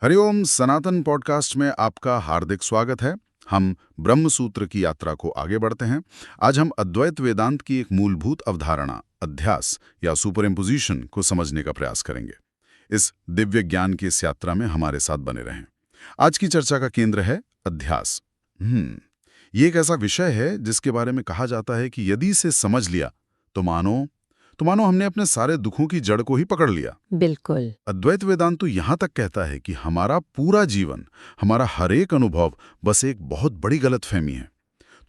हरिओम सनातन podcast में आपका हार्दिक स्वागत है। हम ब्रह्म सूत्र की यात्रा को आगे बढ़ते हैं। आज हम अद्वैत वेदांत की एक मूलभूत अवधारणा अध्यास या सुपर इम्पोजिशन को समझने का प्रयास करेंगे। इस दिव्य ज्ञान की इस यात्रा में हमारे साथ बने रहें। आज की चर्चा का केंद्र है अध्यास। ये एक ऐसा विषय है जिसके बारे में कहा जाता है कि यदि इसे समझ लिया तो मानो हमने अपने सारे दुखों की जड़ को ही पकड़ लिया। बिल्कुल। अद्वैत वेदांत तो यहाँ तक कहता है कि हमारा पूरा जीवन, हमारा हर एक अनुभव बस एक बहुत बड़ी गलतफहमी है।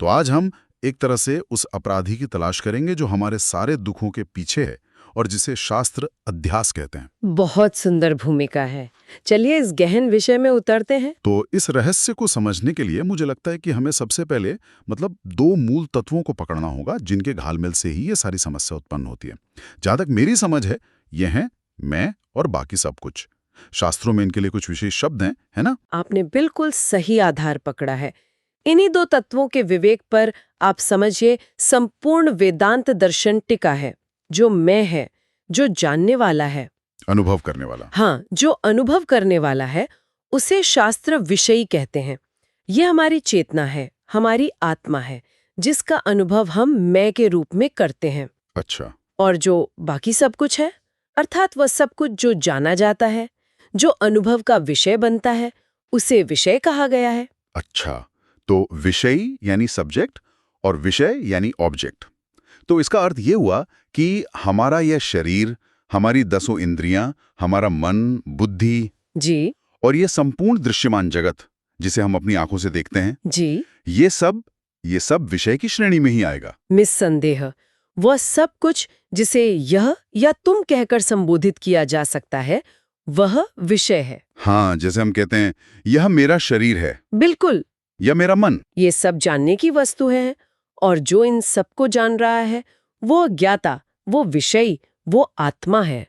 तो आज हम एक तरह से उस अपराधी की तलाश करेंगे जो हमारे सारे दुखों के पीछे है और जिसे शास्त्र अध्यास कहते हैं। बहुत सुंदर भूमिका है। चलिए इस गहन विषय में उतरते हैं। तो इस रहस्य को समझने के लिए मुझे लगता है कि हमें सबसे पहले दो मूल तत्वों को पकड़ना होगा जिनके घालमेल से ही ये सारी समस्या उत्पन्न होती है। जहां तक मेरी समझ है, ये हैं मैं और बाकी सब कुछ। शास्त्रों में इनके लिए कुछ विशेष शब्द हैं, है ना? आपने बिल्कुल सही आधार पकड़ा है। इन्हीं दो तत्वों के विवेक पर आप समझिए संपूर्ण वेदांत दर्शन टिका है। जो मैं है, जो जानने वाला है, अनुभव करने वाला। हाँ, जो अनुभव करने वाला है, उसे शास्त्र विषयी कहते हैं। ये हमारी चेतना है, हमारी आत्मा है, जिसका अनुभव हम मैं के रूप में करते हैं। अच्छा। और जो बाकी सब कुछ है, अर्थात वह सब कुछ जो जाना जाता है, जो अनुभव का विषय बनता है, उसे विषय कहा गया है। अच्छा, तो विषयी यानी सब्जेक्ट और विषय यानी ऑब्जेक्ट। तो इसका अर्थ ये हुआ कि हमारा यह शरीर, हमारी 10 इंद्रियां, हमारा मन, बुद्धि जी और ये संपूर्ण दृश्यमान जगत जिसे हम अपनी आंखों से देखते हैं, जी, ये सब विषय की श्रेणी में ही आएगा। निस्संदेह वह सब कुछ जिसे यह या तुम कहकर संबोधित किया जा सकता है, वह विषय है। हाँ, जैसे हम कहते हैं यह मेरा शरीर है बिल्कुल। या मेरा मन। ये सब जानने की वस्तु है, और जो इन सबको जान रहा है, वो ज्ञाता, वो विषयी, वो आत्मा है।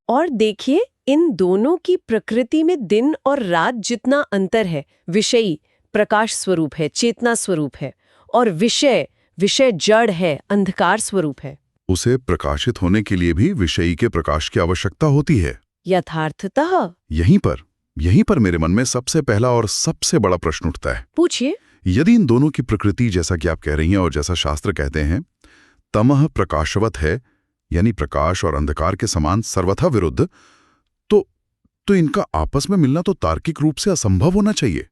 और देखिए, इन दोनों की प्रकृति में दिन और रात जितना अंतर है। विषयी प्रकाश स्वरूप है, चेतना स्वरूप है, और विषय जड़ है, अंधकार स्वरूप है। उसे प्रकाशित होने के लिए भी विषयी के प्रकाश की आवश्यकता होती है। यथार्थतः यहीं पर मेरे मन में सबसे पहला और सबसे बड़ा प्रश्न उठता है। पूछिए। यदि इन दोनों की प्रकृति, जैसा कि आप कह रही हैं और जैसा शास्त्र कहते हैं, तमः प्रकाशवत है, यानी प्रकाश और अंधकार के समान सर्वथा विरुद्ध, तो इनका आपस में मिलना तो तार्किक रूप से असंभव होना चाहिए।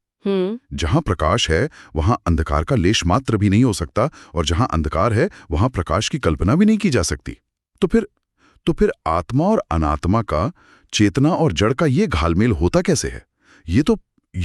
जहां प्रकाश है वहां अंधकार का लेश मात्र भी नहीं हो सकता, और जहां अंधकार है वहां प्रकाश की कल्पना भी नहीं की जा सकती। तो फिर आत्मा और अनात्मा का, चेतना और जड़ का ये घालमेल होता कैसे है? ये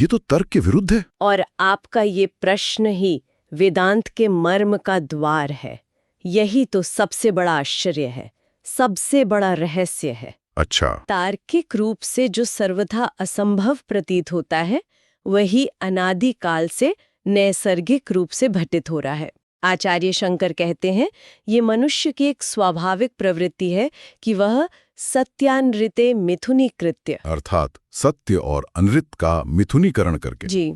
तो तर्क के विरुद्ध है। और आपका ये प्रश्न ही वेदांत के मर्म का द्वार है। यही तो सबसे बड़ा आश्चर्य है, सबसे बड़ा रहस्य है। अच्छा। तार्किक रूप से जो सर्वथा असंभव प्रतीत होता है, वही अनादिकाल से नैसर्गिक रूप से घटित हो रहा है। आचार्य शंकर कहते हैं, ये मनुष्य की एक स्वाभाविक प्रवृत्ति है कि वह सत्यानृते मिथुनी कृत्य, अर्थात सत्य और अनृत का मिथुनीकरण करके। जी,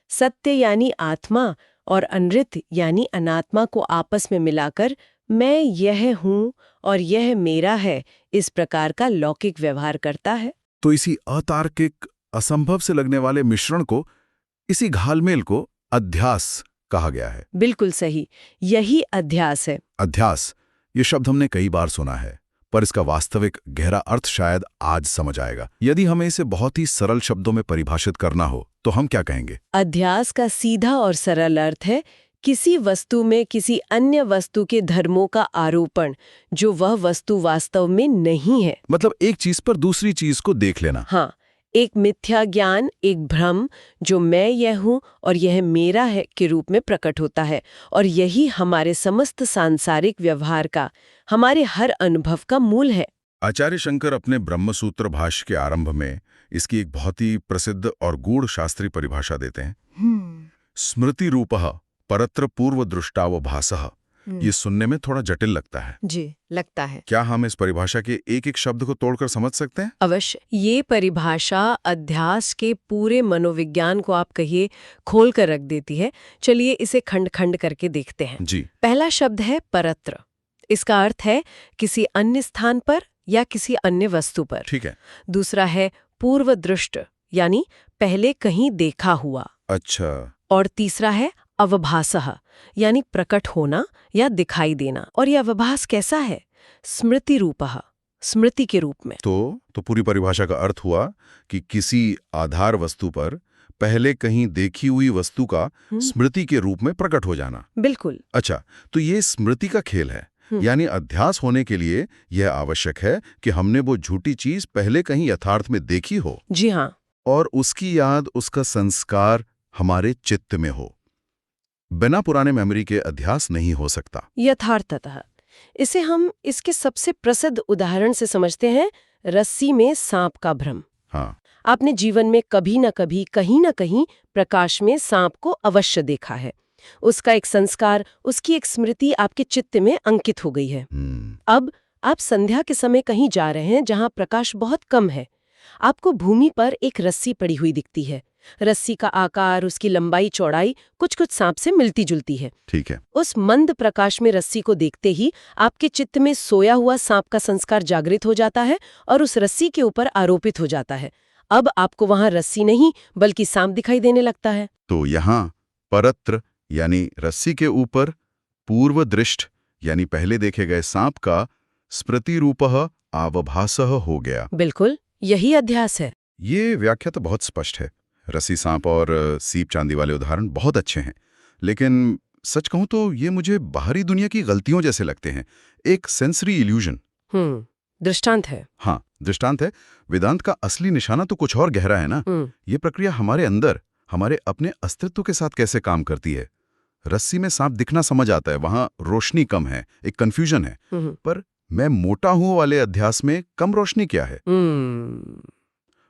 सत्य यानी आत्मा और अनृत यानी अनात्मा को आपस में मिलाकर मैं यह हूँ और यह मेरा है, इस प्रकार का लौकिक व्यवहार करता है। तो इसी अतार्किक, असंभव से लगने वाले मिश्रण को, इसी घालमेल को अध्यास कहा गया है। बिल्कुल सही, यही अध्यास है। अध्यास, ये शब्द हमने कई बार सुना है, पर इसका वास्तविक गहरा अर्थ शायद आज समझ आएगा। यदि हमें इसे बहुत ही सरल शब्दों में परिभाषित करना हो तो हम क्या कहेंगे? अध्यास का सीधा और सरल अर्थ है किसी वस्तु में किसी अन्य वस्तु के धर्मों का आरोपण, जो वह वस्तु वास्तव में नहीं है। मतलब एक चीज पर दूसरी चीज को देख लेना। हाँ, एक मिथ्या ज्ञान, एक भ्रम, जो मैं यह हूँ और यह मेरा है के रूप में प्रकट होता है। और यही हमारे समस्त सांसारिक व्यवहार का, हमारे हर अनुभव का मूल है। आचार्य शंकर अपने ब्रह्मसूत्र भाष्य के आरंभ में इसकी एक बहुत ही प्रसिद्ध और गूढ़ शास्त्रीय परिभाषा देते हैं। स्मृति रूपः परत्र पूर्व दृष्टावभासः। ये सुनने में थोड़ा जटिल लगता है। जी, लगता है। क्या हम इस परिभाषा के एक एक शब्द को तोड़कर समझ सकते हैं? अवश्य। ये परिभाषा अध्यास के पूरे मनोविज्ञान को आप कहिए खोल कर रख देती है। चलिए इसे खंड खंड करके देखते हैं। जी। पहला शब्द है परत्र। इसका अर्थ है किसी अन्य स्थान पर या किसी अन्य वस्तु पर। ठीक है। दूसरा है पूर्व दृष्ट, यानी पहले कहीं देखा हुआ। अच्छा। और तीसरा है अवभासः, यानी प्रकट होना या दिखाई देना। और यह अवभास कैसा है? स्मृति रूपः, स्मृति के रूप में। तो पूरी परिभाषा का अर्थ हुआ कि किसी आधार वस्तु पर पहले कहीं देखी हुई वस्तु का स्मृति के रूप में प्रकट हो जाना। बिल्कुल। अच्छा, तो ये स्मृति का खेल है, यानी अध्यास होने के लिए यह आवश्यक है कि हमने वो झूठी चीज पहले कहीं यथार्थ में देखी हो। जी हाँ। और उसकी याद, उसका संस्कार हमारे चित्त में हो। बिना पुराने मेमोरी के अध्यास नहीं हो सकता। यथार्थतः इसे हम इसके सबसे प्रसिद्ध उदाहरण से समझते हैं, रस्सी में सांप का भ्रम। हाँ। आपने जीवन में कभी न कभी कहीं न कहीं प्रकाश में सांप को अवश्य देखा है। उसका एक संस्कार, उसकी एक स्मृति आपके चित्त में अंकित हो गई है। अब आप संध्या के समय कहीं जा रहे हैं जहां प्रकाश बहुत कम है। आपको भूमि पर एक रस्सी पड़ी हुई दिखती है। रस्सी का आकार, उसकी लंबाई चौड़ाई कुछ कुछ सांप से मिलती जुलती है। ठीक है। उस मंद प्रकाश में रस्सी को देखते ही आपके चित्त में सोया हुआ सांप का संस्कार जागृत हो जाता है और उस रस्सी के ऊपर आरोपित हो जाता है। अब आपको वहां रस्सी नहीं बल्कि सांप दिखाई देने लगता है। तो यहाँ परत्र यानी रस्सी के ऊपर पूर्व दृष्ट यानी पहले देखे गए सांप का स्मृति रूपः आवभासः हो गया। बिल्कुल, यही अध्यास है। ये व्याख्या तो बहुत स्पष्ट है। रस्सी सांप और सीप चांदी वाले उदाहरण बहुत अच्छे हैं, लेकिन सच कहूं तो ये मुझे बाहरी दुनिया की गलतियों जैसे लगते हैं। एक सेंसरी इल्यूजन। दृष्टांत है। हाँ, दृष्टांत है। वेदांत का असली निशाना तो कुछ और गहरा है ना। ये प्रक्रिया हमारे अंदर, हमारे अपने अस्तित्व के साथ कैसे काम करती है। रस्सी में सांप दिखना समझ आता है, वहां रोशनी कम है, एक कंफ्यूजन है। पर मैं मोटा हूं वाले अध्यास में कम रोशनी क्या है?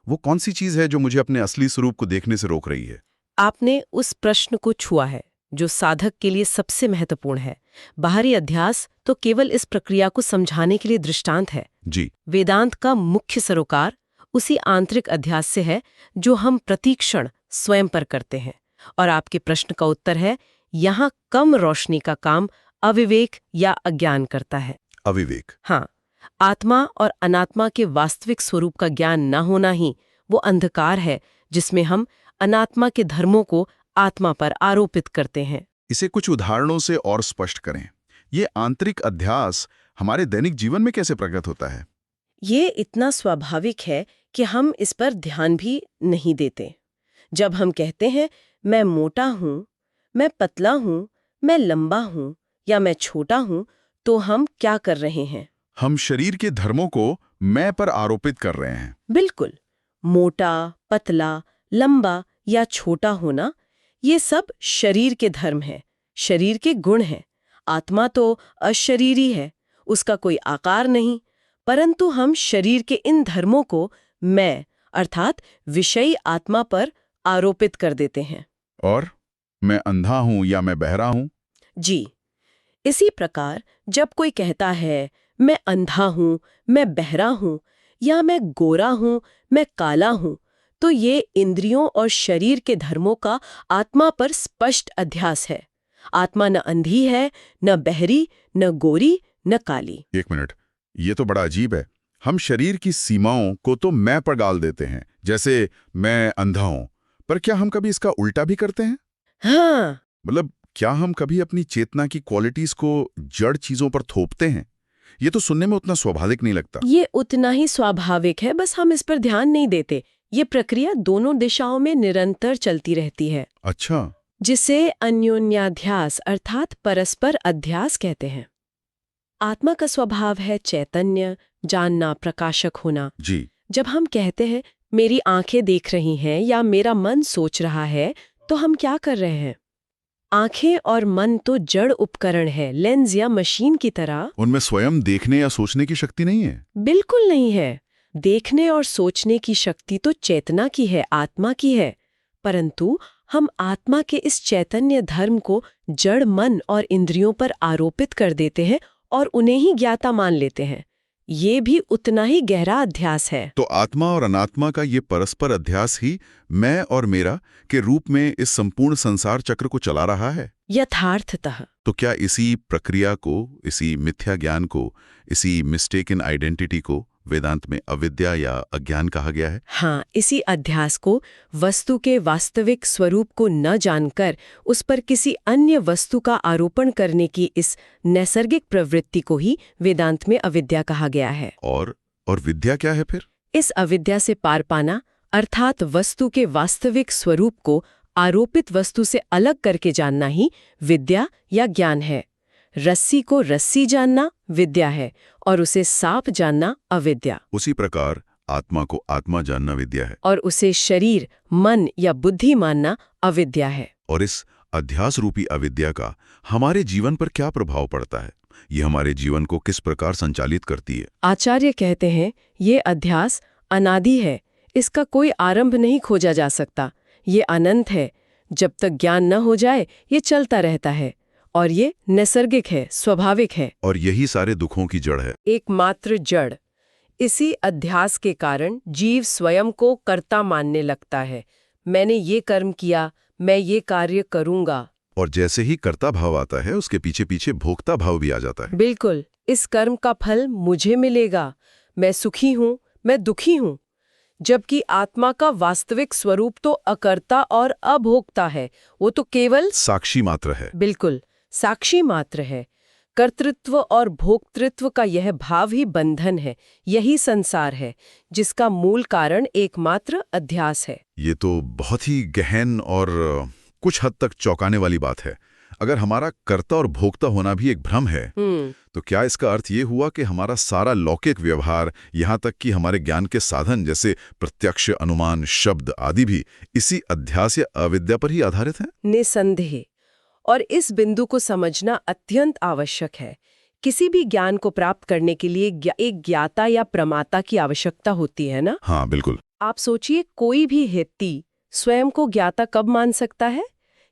वो कौन सी चीज है जो मुझे अपने असली स्वरूप को देखने से रोक रही है? आपने उस प्रश्न को छुआ है जो साधक के लिए सबसे महत्वपूर्ण है। बाहरी अध्यास तो केवल इस प्रक्रिया को समझाने के लिए दृष्टांत है। जी। वेदांत का मुख्य सरोकार उसी आंतरिक अध्यास से है जो हम प्रतिक्षण स्वयं पर करते हैं। और आपके प्रश्न का उत्तर है, यहाँ कम रोशनी का काम अविवेक या अज्ञान करता है। अविवेक। हाँ, आत्मा और अनात्मा के वास्तविक स्वरूप का ज्ञान न होना ही वो अंधकार है जिसमें हम अनात्मा के धर्मों को आत्मा पर आरोपित करते हैं। इसे कुछ उदाहरणों से और स्पष्ट करें। ये आंतरिक अध्यास हमारे दैनिक जीवन में कैसे प्रकट होता है? ये इतना स्वाभाविक है कि हम इस पर ध्यान भी नहीं देते। जब हम कहते हैं मैं मोटा हूं, मैं पतला हूं, मैं लंबा हूं या मैं छोटा हूं, तो हम क्या कर रहे हैं? हम शरीर के धर्मों को मैं पर आरोपित कर रहे हैं। बिल्कुल। मोटा, पतला, लंबा या छोटा होना, ये सब शरीर के धर्म है, शरीर के गुण हैं। आत्मा तो अशरीरी है, उसका कोई आकार नहीं, परंतु हम शरीर के इन धर्मों को मैं अर्थात विषयी आत्मा पर आरोपित कर देते हैं। और मैं अंधा हूं या मैं बहरा हूं? जी। इसी प्रकार जब कोई कहता है मैं अंधा हूं, मैं बहरा हूं या मैं गोरा हूं, मैं काला हूं, तो ये इंद्रियों और शरीर के धर्मों का आत्मा पर स्पष्ट अध्यास है। आत्मा न अंधी है, न बहरी, न गोरी, न काली। एक मिनट, ये तो बड़ा अजीब है। हम शरीर की सीमाओं को तो मैं पर डाल देते हैं, जैसे मैं अंधा हूं, पर क्या हम कभी इसका उल्टा भी करते हैं? हाँ। मतलब क्या हम कभी अपनी चेतना की क्वालिटीज को जड़ चीजों पर थोपते हैं? ये तो सुनने में उतना स्वाभाविक नहीं लगता। ये उतना ही स्वाभाविक है, बस हम इस पर ध्यान नहीं देते। ये प्रक्रिया दोनों दिशाओं में निरंतर चलती रहती है। अच्छा। जिसे अन्योन्याध्यास अर्थात परस्पर अध्यास कहते हैं। आत्मा का स्वभाव है चैतन्य, जानना, प्रकाशक होना। जी। जब हम कहते हैं मेरी आंखें देख रही हैं या मेरा मन सोच रहा है, तो हम क्या कर रहे हैं? आंखें और मन तो जड़ उपकरण है, लेंस या मशीन की तरह। उनमें स्वयं देखने या सोचने की शक्ति नहीं है? बिल्कुल नहीं है। देखने और सोचने की शक्ति तो चेतना की है, आत्मा की है। परंतु हम आत्मा के इस चैतन्य धर्म को जड़ मन और इंद्रियों पर आरोपित कर देते हैं और उन्हें ही ज्ञाता मान लेते हैं। ये भी उतना ही गहरा अध्यास है। तो आत्मा और अनात्मा का ये परस्पर अध्यास ही मैं और मेरा के रूप में इस संपूर्ण संसार चक्र को चला रहा है। यथार्थतः। तो क्या इसी प्रक्रिया को, इसी मिथ्या ज्ञान को, इसी मिस्टेकन आइडेंटिटी को वेदांत में अविद्या या अज्ञान कहा गया है? हाँ, इसी अध्यास को वस्तु के वास्तविक स्वरूप को न जानकर उस पर किसी अन्य वस्तु का आरोपण करने की इस नैसर्गिक प्रवृत्ति को ही वेदांत में अविद्या कहा गया है। और विद्या क्या है फिर? इस अविद्या से पार पाना अर्थात वस्तु के वास्तविक स्वरूप को आरोपित वस्तु से अलग करके जानना ही विद्या या ज्ञान है। रस्सी को रस्सी जानना विद्या है और उसे सांप जानना अविद्या। उसी प्रकार आत्मा को आत्मा जानना विद्या है और उसे शरीर, मन या बुद्धि मानना अविद्या है। और इस अध्यास रूपी अविद्या का हमारे जीवन पर क्या प्रभाव पड़ता है? ये हमारे जीवन को किस प्रकार संचालित करती है? आचार्य कहते हैं ये अध्यास अनादि है, इसका कोई आरंभ नहीं खोजा जा सकता। ये अनंत है, जब तक ज्ञान न हो जाए ये चलता रहता है और ये नैसर्गिक है, स्वाभाविक है। और यही सारे दुखों की जड़ है। एकमात्र जड़। इसी अध्यास के कारण जीव स्वयं को कर्ता मानने लगता है। मैंने ये कर्म किया, मैं ये कार्य करूंगा। और जैसे ही कर्ता भाव आता है उसके पीछे पीछे भोक्ता भाव भी आ जाता है। बिल्कुल, इस कर्म का फल मुझे मिलेगा, मैं सुखी हूं, मैं दुखी हूं। जबकि आत्मा का वास्तविक स्वरूप तो अकर्ता और अभोक्ता है, वो तो केवल साक्षी मात्र है। बिल्कुल, साक्षी मात्र है। कर्तृत्व और भोक्तृत्व का यह भाव ही बंधन है, यही संसार है, जिसका मूल कारण एकमात्र अध्यास है। ये तो बहुत ही गहन और कुछ हद तक चौंकाने वाली बात है। अगर हमारा कर्ता और भोक्ता होना भी एक भ्रम है, तो क्या इसका अर्थ ये हुआ कि हमारा सारा लौकिक व्यवहार, यहाँ तक कि हमारे ज्ञान के साधन जैसे प्रत्यक्ष, अनुमान, शब्द आदि भी इसी अध्यास या अविद्या पर ही आधारित हैं? निसंदेह। और इस बिंदु को समझना अत्यंत आवश्यक है। किसी भी ज्ञान को प्राप्त करने के लिए एक ज्ञाता या प्रमाता की आवश्यकता होती है ना? हाँ, बिल्कुल। आप सोचिए, कोई भी हेती स्वयं को ज्ञाता कब मान सकता है?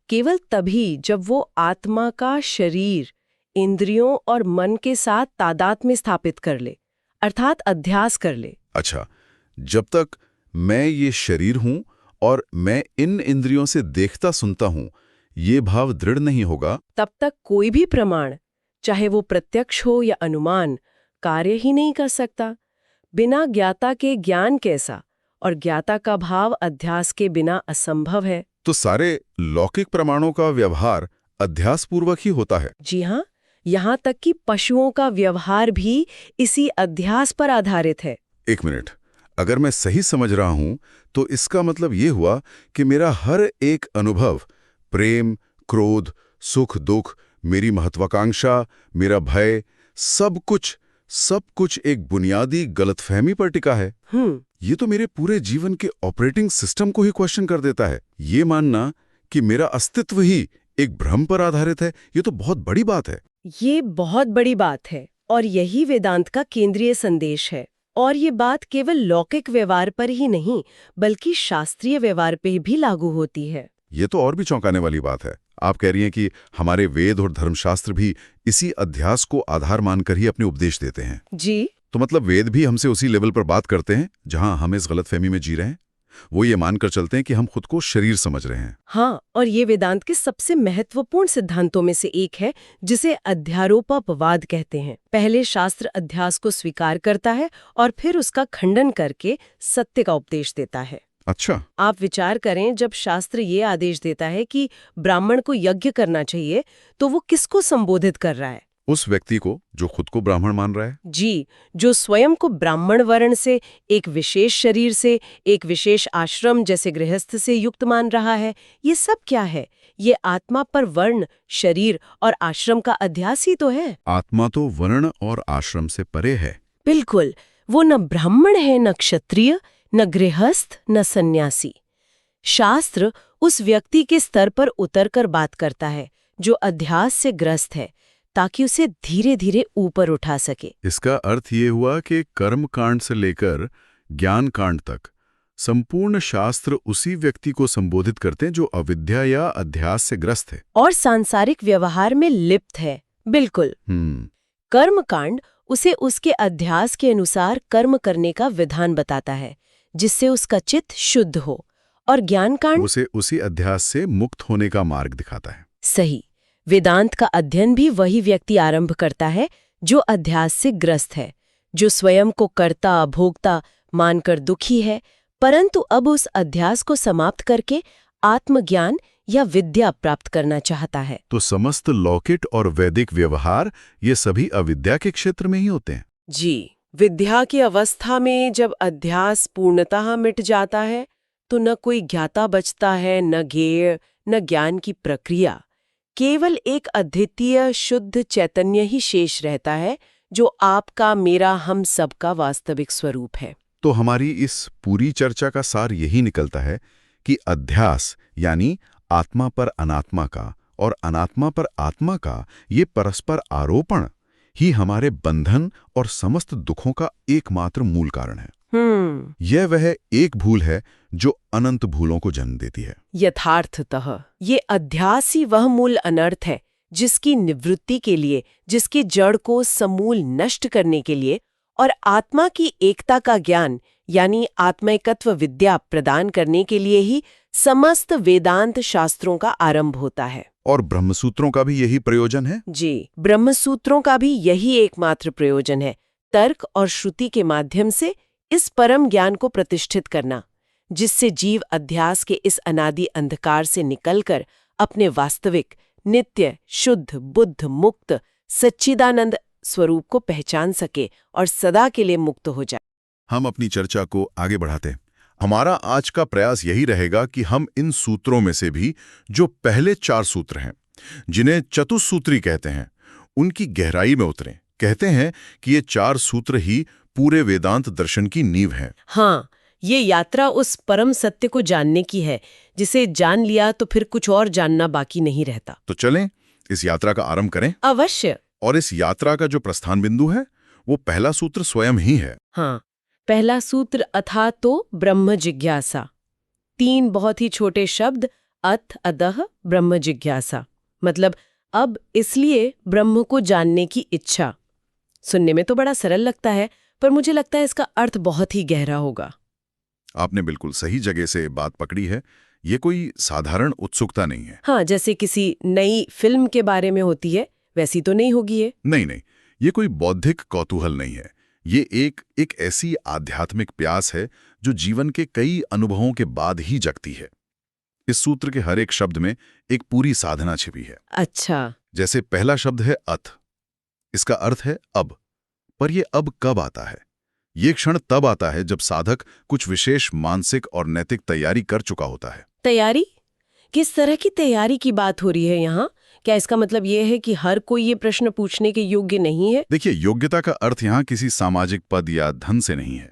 केवल तभी जब वो आत्मा का शरीर, इंद्रियों और मन के साथ तादाद में स्थापित कर ले, अर्थात अध्यास कर ले। अच्छा, जब तक मैं ये शरीर हूं और मैं इन इंद्रियों से देखता सुनता हूं, ये भाव दृढ़ नहीं होगा, तब तक कोई भी प्रमाण, चाहे वो प्रत्यक्ष हो या अनुमान, कार्य ही नहीं कर सकता। बिना ज्ञाता के ज्ञान कैसा? और ज्ञाता का भाव अध्यास के बिना असंभव है। तो सारे लौकिक प्रमाणों का व्यवहार अध्यासपूर्वक ही होता है। जी हाँ, यहाँ तक कि पशुओं का व्यवहार भी इसी अध्यास पर आधारित है। एक मिनट, अगर मैं सही समझ रहा हूं तो इसका मतलब ये हुआ कि मेरा हर एक अनुभव, प्रेम, क्रोध, सुख, दुख, मेरी महत्वाकांक्षा, मेरा भय, सब कुछ एक बुनियादी गलतफहमी पर टिका है। ये तो मेरे पूरे जीवन के ऑपरेटिंग सिस्टम को ही क्वेश्चन कर देता है। ये मानना कि मेरा अस्तित्व ही एक भ्रम पर आधारित है, ये तो बहुत बड़ी बात है। ये बहुत बड़ी बात है और यही वेदांत का केंद्रीय संदेश है। और ये बात केवल लौकिक व्यवहार पर ही नहीं, बल्कि शास्त्रीय व्यवहार पे भी लागू होती है। ये तो और भी चौंकाने वाली बात है। आप कह रही हैं कि हमारे वेद और धर्मशास्त्र भी इसी अध्यास को आधार मानकर ही अपने उपदेश देते हैं। जी। तो मतलब वेद भी हमसे उसी लेवल पर बात करते हैं जहां हम इस गलतफहमी में जी रहे हैं। वो ये मानकर चलते हैं कि हम खुद को शरीर समझ रहे हैं। हाँ, और ये वेदांत के सबसे महत्वपूर्ण सिद्धांतों में से एक है, जिसे अध्यारोपवाद कहते हैं। पहले शास्त्र अध्यास को स्वीकार करता है और फिर उसका खंडन करके सत्य का उपदेश देता है। अच्छा। आप विचार करें, जब शास्त्र ये आदेश देता है कि ब्राह्मण को यज्ञ करना चाहिए, तो वो किसको संबोधित कर रहा है? उस व्यक्ति को जो खुद को ब्राह्मण मान रहा है। जी, जो स्वयं को ब्राह्मण वर्ण से, एक विशेष शरीर से, एक विशेष आश्रम जैसे गृहस्थ से युक्त मान रहा है। ये सब क्या है? ये आत्मा पर वर्ण, शरीर और आश्रम का अध्यास ही तो है। आत्मा तो वर्ण और आश्रम से परे है। बिल्कुल, वो न ब्राह्मण है, न क्षत्रिय, न गृहस्थ, न सन्यासी। शास्त्र उस व्यक्ति के स्तर पर उतरकर बात करता है जो अध्यास से ग्रस्त है, ताकि उसे धीरे धीरे ऊपर उठा सके। इसका अर्थ ये हुआ कि कर्म कांड से लेकर ज्ञान कांड तक संपूर्ण शास्त्र उसी व्यक्ति को संबोधित करते हैं जो अविद्या या अध्यास से ग्रस्त है और सांसारिक व्यवहार में लिप्त है। बिल्कुल। कर्म कांड उसे उसके अध्यास के अनुसार कर्म करने का विधान बताता है, जिससे उसका चित्त शुद्ध हो, और ज्ञान कांड उसे उसी अध्यास से मुक्त होने का मार्ग दिखाता है। सही। वेदांत का अध्ययन भी वही व्यक्ति आरंभ करता है जो अध्यास से ग्रस्त है, जो स्वयं को कर्ता भोक्ता मानकर दुखी है, परंतु अब उस अध्यास को समाप्त करके आत्मज्ञान या विद्या प्राप्त करना चाहता है। तो समस्त लौकिक और वैदिक व्यवहार ये सभी अविद्या के क्षेत्र में ही होते हैं। जी, विद्या की अवस्था में जब अध्यास पूर्णतः मिट जाता है तो न कोई ज्ञाता बचता है, न ज्ञेय, न ज्ञान की प्रक्रिया। केवल एक अद्वितीय शुद्ध चैतन्य ही शेष रहता है, जो आपका, मेरा, हम सबका वास्तविक स्वरूप है। तो हमारी इस पूरी चर्चा का सार यही निकलता है कि अध्यास यानी आत्मा पर अनात्मा का और अनात्मा पर आत्मा का ये परस्पर आरोपण ही हमारे बंधन और समस्त दुखों का एकमात्र मूल कारण है। यह वह एक भूल है जो अनंत भूलों को जन्म देती है। यथार्थतः ये अध्यास ही वह मूल अनर्थ है जिसकी निवृत्ति के लिए, जिसकी जड़ को समूल नष्ट करने के लिए और आत्मा की एकता का ज्ञान यानी आत्मैकत्व विद्या प्रदान करने के लिए ही समस्त वेदांत शास्त्रों का आरंभ होता है। और ब्रह्मसूत्रों का भी यही प्रयोजन है। जी, ब्रह्मसूत्रों का भी यही एकमात्र प्रयोजन है, तर्क और श्रुति के माध्यम से इस परम ज्ञान को प्रतिष्ठित करना, जिससे जीव अध्यास के इस अनादि अंधकार से निकलकर अपने वास्तविक, नित्य, शुद्ध, बुद्ध, मुक्त, सच्चिदानंद स्वरूप को पहचान सके और सदा के लिए मुक्त हो जाए। हम अपनी चर्चा को आगे बढ़ाते हैं। हमारा आज का प्रयास यही रहेगा कि हम इन सूत्रों में से भी जो पहले 4 सूत्र हैं, जिन्हें चतुस्सूत्री कहते हैं, उनकी गहराई में उतरें। कहते हैं कि ये 4 सूत्र ही पूरे वेदांत दर्शन की नींव हैं। हाँ, ये यात्रा उस परम सत्य को जानने की है, जिसे जान लिया तो फिर कुछ और जानना बाकी नहीं रहता। तो चलें इस यात्रा का आरंभ करें। अवश्य। और इस यात्रा का जो प्रस्थान बिंदु है वो पहला सूत्र स्वयं ही है। हाँ, पहला सूत्र अथा तो ब्रह्म जिज्ञासा। 3 बहुत ही छोटे शब्द, अथ, अदह, ब्रह्म जिज्ञासा। मतलब अब इसलिए ब्रह्म को जानने की इच्छा। सुनने में तो बड़ा सरल लगता है, पर मुझे लगता है इसका अर्थ बहुत ही गहरा होगा। आपने बिल्कुल सही जगह से बात पकड़ी है। ये कोई साधारण उत्सुकता नहीं है। हाँ, जैसे किसी नई फिल्म के बारे में होती है, वैसी तो नहीं होगी ये। नहीं, ये कोई बौद्धिक कौतूहल नहीं है। ये एक ऐसी आध्यात्मिक प्यास है जो जीवन के कई अनुभवों के बाद ही जगती है। इस सूत्र के हर एक शब्द में एक पूरी साधना छिपी है। अच्छा। जैसे पहला शब्द है अथ। इसका अर्थ है अब। पर यह अब कब आता है? ये क्षण तब आता है जब साधक कुछ विशेष मानसिक और नैतिक तैयारी कर चुका होता है। तैयारी? किस तरह की तैयारी की बात हो रही है यहाँ? क्या इसका मतलब ये है कि हर कोई ये प्रश्न पूछने के योग्य नहीं है? देखिए, योग्यता का अर्थ यहाँ किसी सामाजिक पद या धन से नहीं है।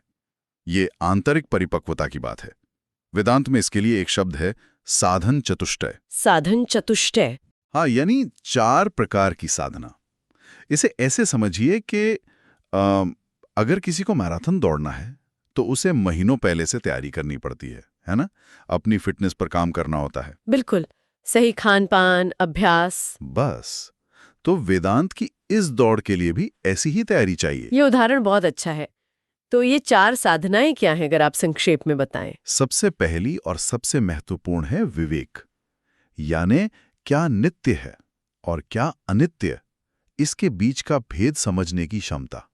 ये आंतरिक परिपक्वता की बात है। वेदांत में इसके लिए एक शब्द है साधन चतुष्टय। साधन चतुष्टय? हाँ, यानी 4 प्रकार की साधना। इसे ऐसे समझिए कि अगर किसी को मैराथन दौड़ना है तो उसे महीनों पहले से तैयारी करनी पड़ती है ना? अपनी फिटनेस पर काम करना होता है। बिल्कुल सही, खान पान, अभ्यास। बस, तो वेदांत की इस दौड़ के लिए भी ऐसी ही तैयारी चाहिए। ये उदाहरण बहुत अच्छा है। तो ये 4 साधनाएं क्या हैं, अगर आप संक्षेप में बताएं? सबसे पहली और सबसे महत्वपूर्ण है विवेक, यानी क्या नित्य है और क्या अनित्य, इसके बीच का भेद समझने की क्षमता।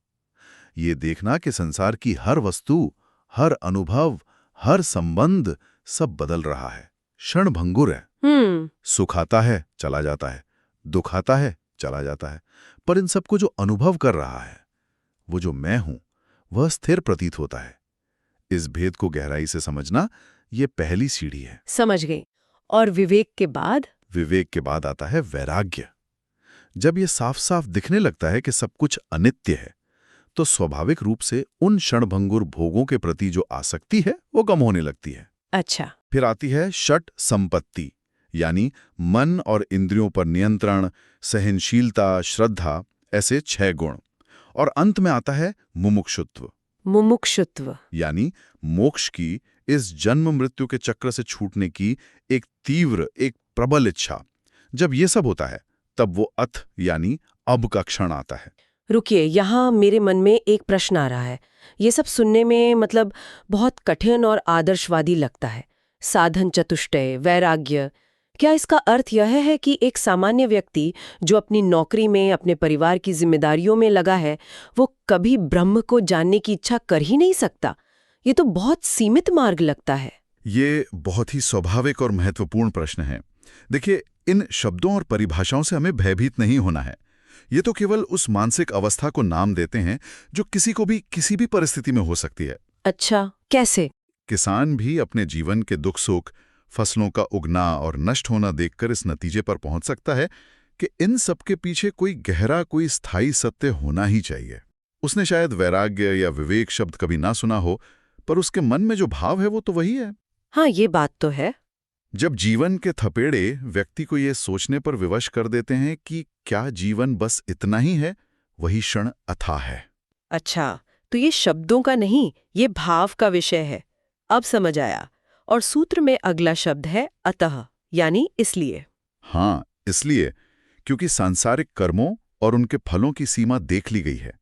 ये देखना कि संसार की हर वस्तु, हर अनुभव, हर संबंध सब बदल रहा है, क्षणभंगुर है। सुख आता है, चला जाता है, दुख आता है, चला जाता है, पर इन सबको जो अनुभव कर रहा है, वो जो मैं हूं, वह स्थिर प्रतीत होता है। इस भेद को गहराई से समझना ये पहली सीढ़ी है। समझ गई। और विवेक के बाद? विवेक के बाद आता है वैराग्य। जब ये साफ साफ दिखने लगता है कि सब कुछ अनित्य है, तो स्वाभाविक रूप से उन क्षणभंगुर भोगों के प्रति जो आसक्ति है वो कम होने लगती है। अच्छा। फिर आती है षट संपत्ति, यानी मन और इंद्रियों पर नियंत्रण, सहनशीलता, श्रद्धा, ऐसे 6 गुण। और अंत में आता है मुमुक्षुत्व। मुमुक्षुत्व यानी मोक्ष की, इस जन्म मृत्यु के चक्र से छूटने की एक तीव्र, एक प्रबल इच्छा। जब ये सब होता है तब वो अथ यानी अब का क्षण आता है। रुकिए, यहाँ मेरे मन में एक प्रश्न आ रहा है। ये सब सुनने में मतलब बहुत कठिन और आदर्शवादी लगता है। साधन चतुष्टय, वैराग्य, क्या इसका अर्थ यह है कि एक सामान्य व्यक्ति जो अपनी नौकरी में, अपने परिवार की जिम्मेदारियों में लगा है, वो कभी ब्रह्म को जानने की इच्छा कर ही नहीं सकता? ये तो बहुत सीमित मार्ग लगता है। ये बहुत ही स्वाभाविक और महत्वपूर्ण प्रश्न है। देखिए, इन शब्दों और परिभाषाओं से हमें भयभीत नहीं होना है। ये तो केवल उस मानसिक अवस्था को नाम देते हैं जो किसी को भी किसी भी परिस्थिति में हो सकती है। अच्छा, कैसे? किसान भी अपने जीवन के दुख सुख, फसलों का उगना और नष्ट होना देखकर इस नतीजे पर पहुंच सकता है कि इन सब के पीछे कोई गहरा, कोई स्थायी सत्य होना ही चाहिए। उसने शायद वैराग्य या विवेक शब्द कभी ना सुना हो, पर उसके मन में जो भाव है वो तो वही है। हाँ, ये बात तो है। जब जीवन के थपेड़े व्यक्ति को ये सोचने पर विवश कर देते हैं कि क्या जीवन बस इतना ही है, वही क्षण अथाह है। अच्छा, तो ये शब्दों का नहीं, ये भाव का विषय है। अब समझ आया। और सूत्र में अगला शब्द है अतः, यानी इसलिए। हाँ, इसलिए क्योंकि सांसारिक कर्मों और उनके फलों की सीमा देख ली गई है।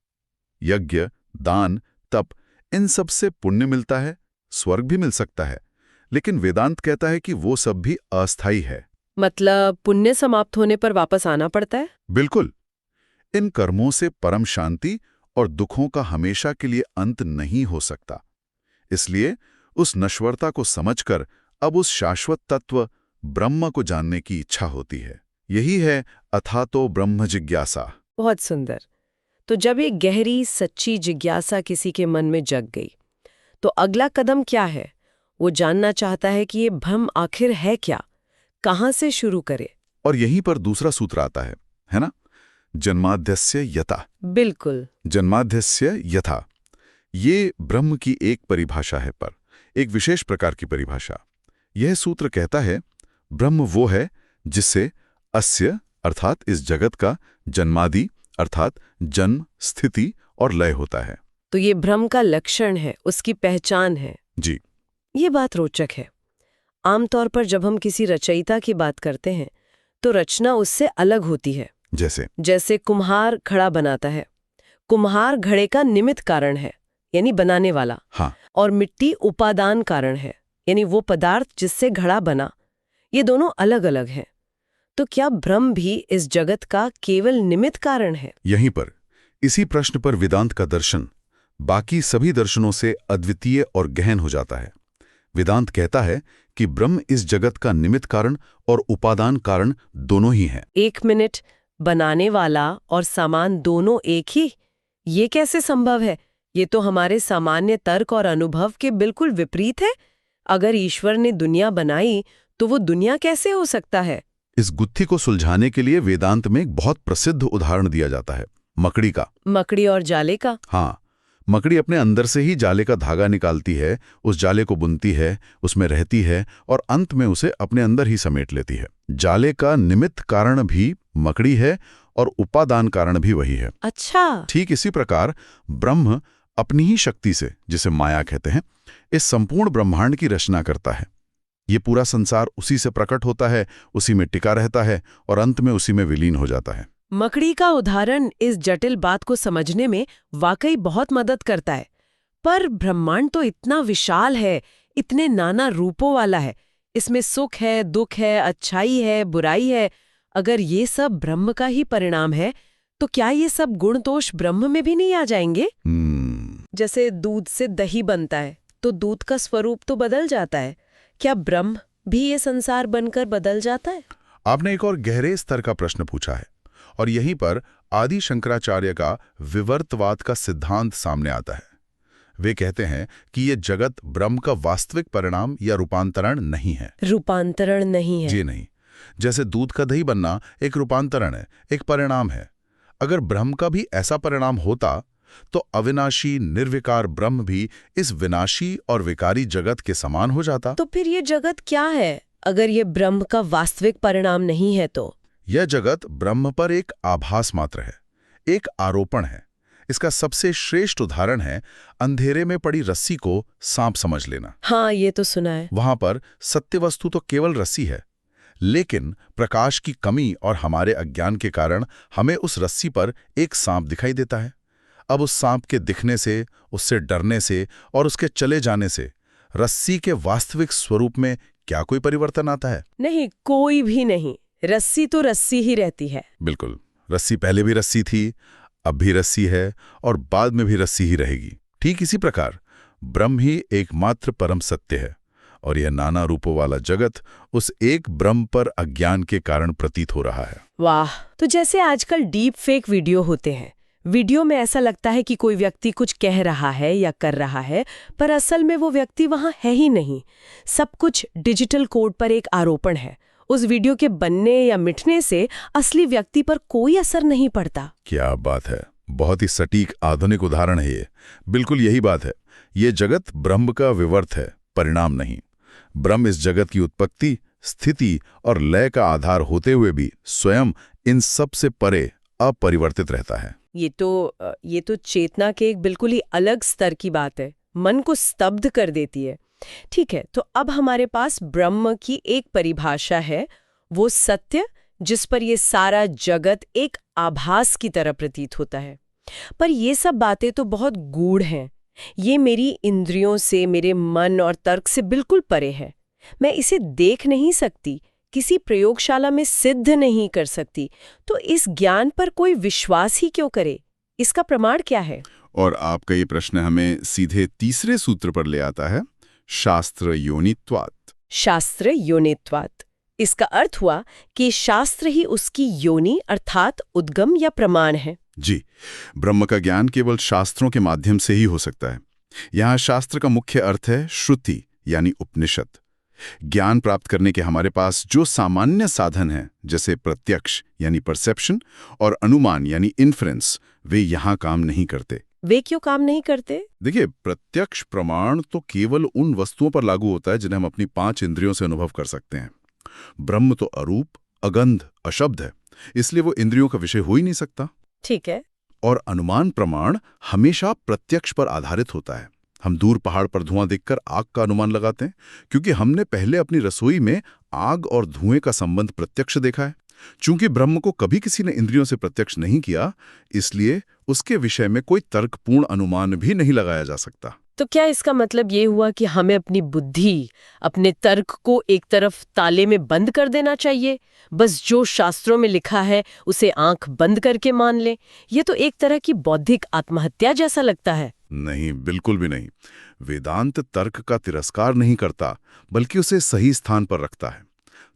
यज्ञ, दान, तप, इन सब से पुण्य मिलता है, स्वर्ग भी मिल सकता है, लेकिन वेदांत कहता है कि वो सब भी अस्थायी है। मतलब पुण्य समाप्त होने पर वापस आना पड़ता है? बिल्कुल। इन कर्मों से परम शांति और दुखों का हमेशा के लिए अंत नहीं हो सकता। इसलिए उस नश्वरता को समझकर अब उस शाश्वत तत्व ब्रह्म को जानने की इच्छा होती है। यही है अथातो ब्रह्म जिज्ञासा। बहुत सुंदर। तो जब एक गहरी सच्ची जिज्ञासा किसी के मन में जग गई, तो अगला कदम क्या है? वो जानना चाहता है कि ये भ्रम आखिर है क्या, कहाँ से शुरू करे? और यहीं पर दूसरा सूत्र आता है ना? जन्माद्यस्य यथा। बिल्कुल। जन्माद्यस्य यथा, ये ब्रह्म की एक परिभाषा है, पर एक विशेष प्रकार की परिभाषा। यह सूत्र कहता है ब्रह्म वो है जिससे अस्य अर्थात इस जगत का जन्मादि अर्थात जन्म, स्थिति और लय होता है। तो ये भ्रम का लक्षण है, उसकी पहचान है। जी। ये बात रोचक है। आमतौर पर जब हम किसी रचयिता की बात करते हैं तो रचना उससे अलग होती है। जैसे कुम्हार घड़ा बनाता है। कुम्हार घड़े का निमित्त कारण है, यानी बनाने वाला। हाँ। और मिट्टी उपादान कारण है, यानी वो पदार्थ जिससे घड़ा बना। ये दोनों अलग अलग हैं। तो क्या ब्रह्म भी इस जगत का केवल निमित्त कारण है? यहीं पर इसी प्रश्न पर वेदांत का दर्शन बाकी सभी दर्शनों से अद्वितीय और गहन हो जाता है। वेदांत कहता है कि ब्रह्म इस जगत का निमित्त कारण और उपादान कारण दोनों ही हैं। एक मिनट, बनाने वाला और सामान दोनों एक ही? ये कैसे संभव है? ये तो हमारे सामान्य तर्क और अनुभव के बिल्कुल विपरीत है। अगर ईश्वर ने दुनिया बनाई तो वो दुनिया कैसे हो सकता है? इस गुत्थी को सुलझाने के लिए वेदांत में एक बहुत प्रसिद्ध उदाहरण दिया जाता है, मकड़ी का। मकड़ी और जाले का? हाँ, मकड़ी अपने अंदर से ही जाले का धागा निकालती है, उस जाले को बुनती है, उसमें रहती है और अंत में उसे अपने अंदर ही समेट लेती है। जाले का निमित्त कारण भी मकड़ी है और उपादान कारण भी वही है। अच्छा। ठीक इसी प्रकार ब्रह्म अपनी ही शक्ति से, जिसे माया कहते हैं, इस संपूर्ण ब्रह्मांड की रचना करता है। ये पूरा संसार उसी से प्रकट होता है, उसी में टिका रहता है और अंत में उसी में विलीन हो जाता है। मकड़ी का उदाहरण इस जटिल बात को समझने में वाकई बहुत मदद करता है। पर ब्रह्मांड तो इतना विशाल है, इतने नाना रूपों वाला है। इसमें सुख है, दुख है, अच्छाई है, बुराई है। अगर ये सब ब्रह्म का ही परिणाम है तो क्या ये सब गुण दोष ब्रह्म में भी नहीं आ जाएंगे? जैसे दूध से दही बनता है तो दूध का स्वरूप तो बदल जाता है। क्या ब्रह्म भी ये संसार बनकर बदल जाता है? आपने एक और गहरे स्तर का प्रश्न पूछा है और यहीं पर आदि शंकराचार्य का विवर्तवाद का सिद्धांत सामने आता है। वे कहते हैं कि ये जगत ब्रह्म का वास्तविक परिणाम या रूपांतरण नहीं है। रूपांतरण नहीं है? जी नहीं। जैसे दूध का दही बनना एक रूपांतरण है, एक परिणाम है। अगर ब्रह्म का भी ऐसा परिणाम होता तो अविनाशी निर्विकार ब्रह्म भी इस विनाशी और विकारी जगत के समान हो जाता। तो फिर ये जगत क्या है अगर ये ब्रह्म का वास्तविक परिणाम नहीं है? तो यह जगत ब्रह्म पर एक आभास मात्र है, एक आरोपण है। इसका सबसे श्रेष्ठ उदाहरण है अंधेरे में पड़ी रस्सी को सांप समझ लेना। हाँ, ये तो सुना है। वहां पर सत्य वस्तु तो केवल रस्सी है, लेकिन प्रकाश की कमी और हमारे अज्ञान के कारण हमें उस रस्सी पर एक सांप दिखाई देता है। अब उस सांप के दिखने से, उससे डरने से और उसके चले जाने से रस्सी के वास्तविक स्वरूप में क्या कोई परिवर्तन आता है? नहीं, कोई भी नहीं। रस्सी तो रस्सी ही रहती है। बिल्कुल, रस्सी पहले भी रस्सी थी, अब भी रस्सी है और बाद में भी रस्सी ही रहेगी। ठीक इसी प्रकार ब्रह्म ही एकमात्र परम सत्य है और यह नाना रूपों वाला जगत उस एक ब्रह्म पर अज्ञान के कारण प्रतीत हो रहा है। वाह! तो जैसे आजकल डीप फेक वीडियो होते हैं, वीडियो में ऐसा लगता है कि कोई व्यक्ति कुछ कह रहा है या कर रहा है, पर असल में वो व्यक्ति वहां है ही नहीं। सब कुछ डिजिटल कोड पर एक आरोपण है। उस वीडियो के बनने या मिटने से असली व्यक्ति पर कोई असर नहीं पड़ता। क्या बात है! बहुत ही सटीक आधुनिक उदाहरण है ये। बिल्कुल यही बात है। ये जगत ब्रह्म का विवर्त है, परिणाम नहीं। ब्रह्म इस जगत की उत्पत्ति, स्थिति और लय का आधार होते हुए भी स्वयं इन सब से परे अपरिवर्तित रहता है। ये तो चेतना के एक बिल्कुल ही अलग स्तर की बात है, मन को स्तब्ध कर देती है। ठीक है, तो अब हमारे पास ब्रह्म की एक परिभाषा है, वो सत्य जिस पर ये सारा जगत एक आभास की तरह प्रतीत होता है। पर ये सब बातें तो बहुत गूढ़ हैं। ये मेरी इंद्रियों से, मेरे मन और तर्क से बिल्कुल परे है। मैं इसे देख नहीं सकती, किसी प्रयोगशाला में सिद्ध नहीं कर सकती। तो इस ज्ञान पर कोई विश्वास ही क्यों करे? इसका प्रमाण क्या है? और आपका ये प्रश्न हमें सीधे तीसरे सूत्र पर ले आता है, शास्त्र योनित्वात्। शास्त्र योनित्वात्। इसका अर्थ हुआ कि शास्त्र ही उसकी योनि अर्थात उद्गम या प्रमाण है। जी, ब्रह्म का ज्ञान केवल शास्त्रों के माध्यम से ही हो सकता है। यहाँ शास्त्र का मुख्य अर्थ है श्रुति यानी उपनिषद। ज्ञान प्राप्त करने के हमारे पास जो सामान्य साधन हैं, जैसे प्रत्यक्ष यानी परसेप्शन और अनुमान यानी इन्फ्रेंस, वे यहाँ काम नहीं करते। वे क्यों काम नहीं करते? देखिए, प्रत्यक्ष प्रमाण तो केवल उन वस्तुओं पर लागू होता है जिन्हें हम अपनी 5 इंद्रियों से अनुभव कर सकते हैं। ब्रह्म तो अरूप, अगंध, अशब्द है, इसलिए वो इंद्रियों का विषय हो ही नहीं सकता। ठीक है। और अनुमान प्रमाण हमेशा प्रत्यक्ष पर आधारित होता है। हम दूर पहाड़ पर धुआं देखकर आग का अनुमान लगाते हैं, क्योंकि हमने पहले अपनी रसोई में आग और धुएं का संबंध प्रत्यक्ष देखा है। चूंकि ब्रह्म को कभी किसी ने इंद्रियों से प्रत्यक्ष नहीं किया, इसलिए उसके विषय में कोई तर्कपूर्ण अनुमान भी नहीं लगाया जा सकता। तो क्या इसका मतलब ये हुआ कि हमें अपनी बुद्धि, अपने तर्क को एक तरफ ताले में बंद कर देना चाहिए? बस जो शास्त्रों में लिखा है उसे आंख बंद करके मान लें? ये तो एक तरह की बौद्धिक आत्महत्या जैसा लगता है। नहीं, बिल्कुल भी नहीं। वेदांत तर्क का तिरस्कार नहीं करता, बल्कि उसे सही स्थान पर रखता है।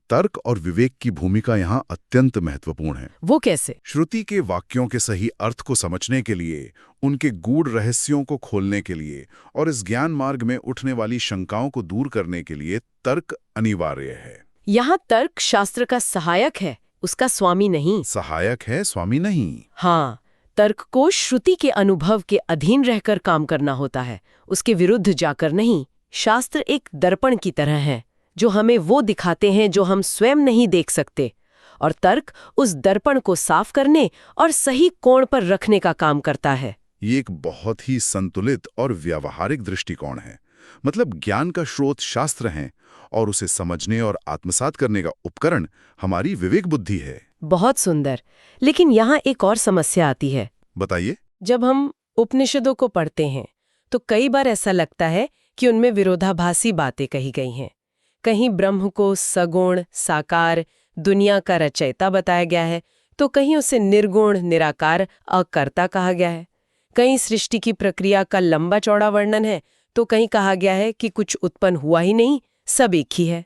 तर्क और विवेक की भूमिका यहाँ अत्यंत महत्वपूर्ण है। वो कैसे? श्रुति के वाक्यों के सही अर्थ को समझने के लिए, उनके गूढ़ रहस्यों को खोलने के लिए और इस ज्ञान मार्ग में उठने वाली शंकाओं को दूर करने के लिए तर्क अनिवार्य है। यहाँ तर्क शास्त्र का सहायक है, उसका स्वामी नहीं। सहायक है, स्वामी नहीं। हाँ, तर्क को श्रुति के अनुभव के अधीन रहकर काम करना होता है, उसके विरुद्ध जाकर नहीं। शास्त्र एक दर्पण की तरह है, जो हमें वो दिखाते हैं जो हम स्वयं नहीं देख सकते, और तर्क उस दर्पण को साफ करने और सही कोण पर रखने का काम करता है। ये एक बहुत ही संतुलित और व्यावहारिक दृष्टिकोण है। मतलब ज्ञान का स्रोत शास्त्र हैं और उसे समझने और आत्मसात करने का उपकरण हमारी विवेक बुद्धि है। बहुत सुंदर। लेकिन यहाँ एक और समस्या आती है। बताइए। जब हम उपनिषदों को पढ़ते हैं तो कई बार ऐसा लगता है कि उनमें विरोधाभासी बातें कही गई हैं। कहीं ब्रह्म को सगुण, साकार, दुनिया का रचयिता बताया गया है, तो कहीं उसे निर्गुण, निराकार, अकर्ता कहा गया है। कहीं सृष्टि की प्रक्रिया का लंबा चौड़ा वर्णन है, तो कहीं कहा गया है कि कुछ उत्पन्न हुआ ही नहीं, सब एक ही है।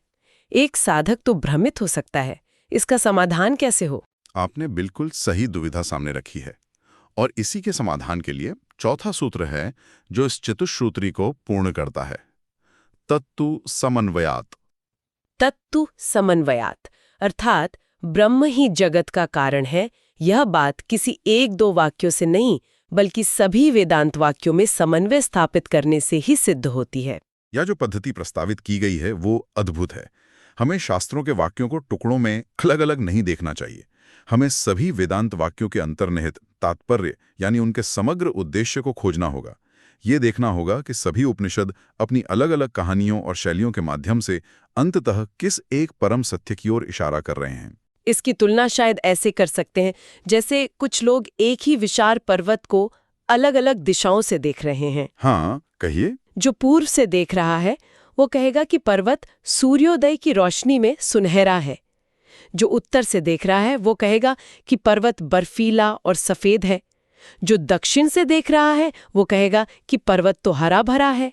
एक साधक तो भ्रमित हो सकता है। इसका समाधान कैसे हो? आपने बिल्कुल सही दुविधा सामने रखी है, और इसी के समाधान के लिए चौथा सूत्र है जो इस चतुश्सूत्री को पूर्ण करता है। तत्तु समन्वयात्। तत्तु समन्वयात् अर्थात ब्रह्म ही जगत का कारण है। यह बात किसी एक दो वाक्यों से नहीं, बल्कि सभी वेदांत वाक्यों में समन्वय स्थापित करने से ही सिद्ध होती है। यह जो पद्धति प्रस्तावित की गई है वो अद्भुत है। हमें शास्त्रों के वाक्यों को टुकड़ों में अलग अलग नहीं देखना चाहिए। हमें सभी वेदांत वाक्यों के अंतर्निहित तात्पर्य यानी उनके समग्र उद्देश्य को खोजना होगा। ये देखना होगा कि सभी उपनिषद अपनी अलग अलग कहानियों और शैलियों के माध्यम से अंततः किस एक परम सत्य की ओर इशारा कर रहे हैं। इसकी तुलना शायद ऐसे कर सकते हैं जैसे कुछ लोग एक ही विशाल पर्वत को अलग अलग दिशाओं से देख रहे हैं। हाँ, कहिए। जो पूर्व से देख रहा है वो कहेगा कि पर्वत सूर्योदय की रोशनी में सुनहरा है। जो उत्तर से देख रहा है वो कहेगा कि पर्वत बर्फीला और सफेद है। जो दक्षिण से देख रहा है वो कहेगा कि पर्वत तो हरा भरा है।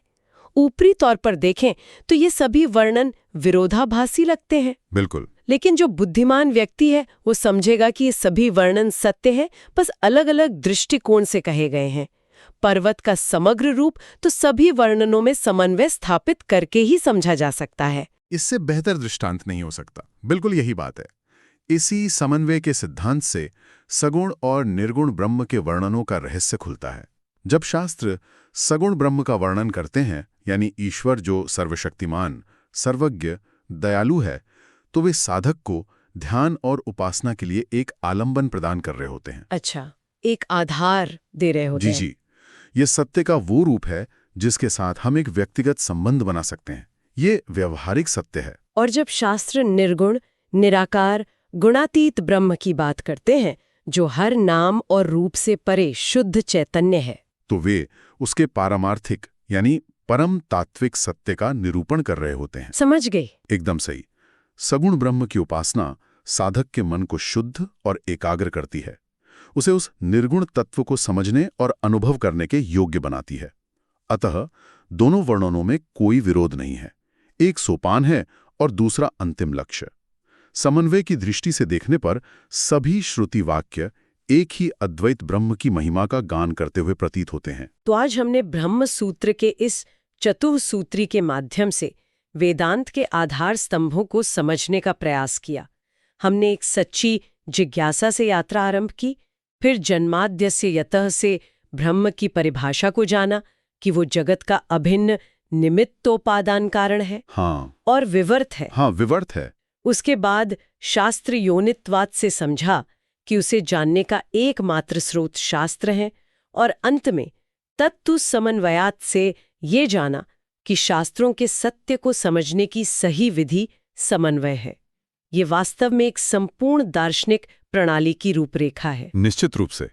ऊपरी तौर पर देखें तो ये सभी वर्णन विरोधाभासी लगते हैं। बिल्कुल। लेकिन जो बुद्धिमान व्यक्ति है वो समझेगा कि ये सभी वर्णन सत्य हैं, बस अलग अलग दृष्टिकोण से कहे गए हैं। पर्वत का समग्र रूप तो सभी वर्णनों में समन्वय स्थापित करके ही समझा जा सकता है। इससे बेहतर दृष्टांत नहीं हो सकता। बिल्कुल यही बात है। इसी समन्वय के सिद्धांत से सगुण और निर्गुण ब्रह्म के वर्णनों का रहस्य खुलता है। जब शास्त्र सगुण ब्रह्म का वर्णन करते हैं, यानी ईश्वर जो सर्वशक्तिमान, सर्वज्ञ, दयालु है, तो वे साधक को ध्यान और उपासना के लिए एक आलंबन प्रदान कर रहे होते हैं। अच्छा, एक आधार दे रहे होते हैं। जी। ये सत्य का वो रूप है जिसके साथ हम एक व्यक्तिगत संबंध बना सकते हैं। ये व्यवहारिक सत्य है। और जब शास्त्र निर्गुण, निराकार, गुणातीत ब्रह्म की बात करते हैं, जो हर नाम और रूप से परे शुद्ध चैतन्य है, तो वे उसके पारमार्थिक यानी परम तात्विक सत्य का निरूपण कर रहे होते हैं। समझ गए? एकदम सही। सगुण ब्रह्म की उपासना साधक के मन को शुद्ध और एकाग्र करती है, उसे उस निर्गुण तत्व को समझने और अनुभव करने के योग्य बनाती है। अतः दोनों वर्णनों में कोई विरोध नहीं है। एक सोपान है और दूसरा अंतिम लक्ष्य। समन्वय की दृष्टि से देखने पर सभी श्रुति वाक्य एक ही अद्वैत ब्रह्म की महिमा का गान करते हुए प्रतीत होते हैं। तो आज हमने ब्रह्म सूत्र के इस चतुःसूत्री के माध्यम से वेदांत के आधार स्तंभों को समझने का प्रयास किया। हमने एक सच्ची जिज्ञासा से यात्रा आरंभ की, फिर जन्माद्यस्य यतः से ब्रह्म की परिभाषा को जाना कि वो जगत का अभिन्न निमित्तोपादान कारण है। और विवर्त है। विवर्त है। उसके बाद शास्त्र योनित्वाद से समझा कि उसे जानने का एकमात्र स्रोत शास्त्र है, और अंत में तत्व समन्वयात से ये जाना कि शास्त्रों के सत्य को समझने की सही विधि समन्वय है। ये वास्तव में एक संपूर्ण दार्शनिक प्रणाली की रूपरेखा है। निश्चित रूप से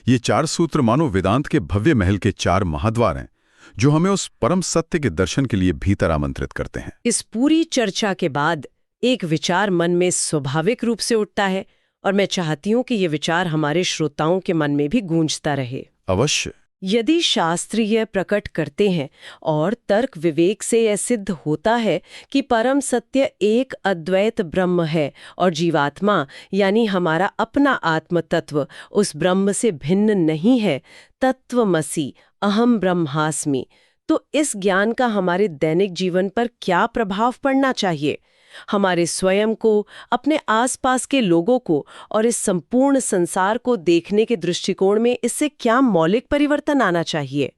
ये 4 सूत्र मानो वेदांत के भव्य महल के 4 महाद्वार हैं, जो हमें उस परम सत्य के दर्शन के लिए भीतर आमंत्रित करते हैं। इस पूरी चर्चा के बाद एक विचार मन में स्वाभाविक रूप से उठता है, और मैं चाहती हूँ कि ये विचार हमारे श्रोताओं के मन में भी गूंजता रहे। अवश्य। यदि शास्त्र यह प्रकट करते हैं और तर्क विवेक से यह सिद्ध होता है कि परम सत्य एक अद्वैत ब्रह्म है और जीवात्मा यानी हमारा अपना आत्म तत्व उस ब्रह्म से भिन्न नहीं है, तत्वमसि अहम ब्रह्मास्मि, तो इस ज्ञान का हमारे दैनिक जीवन पर क्या प्रभाव पड़ना चाहिए? हमारे स्वयं को, अपने आसपास के लोगों को और इस संपूर्ण संसार को देखने के दृष्टिकोण में इससे क्या मौलिक परिवर्तन आना चाहिए?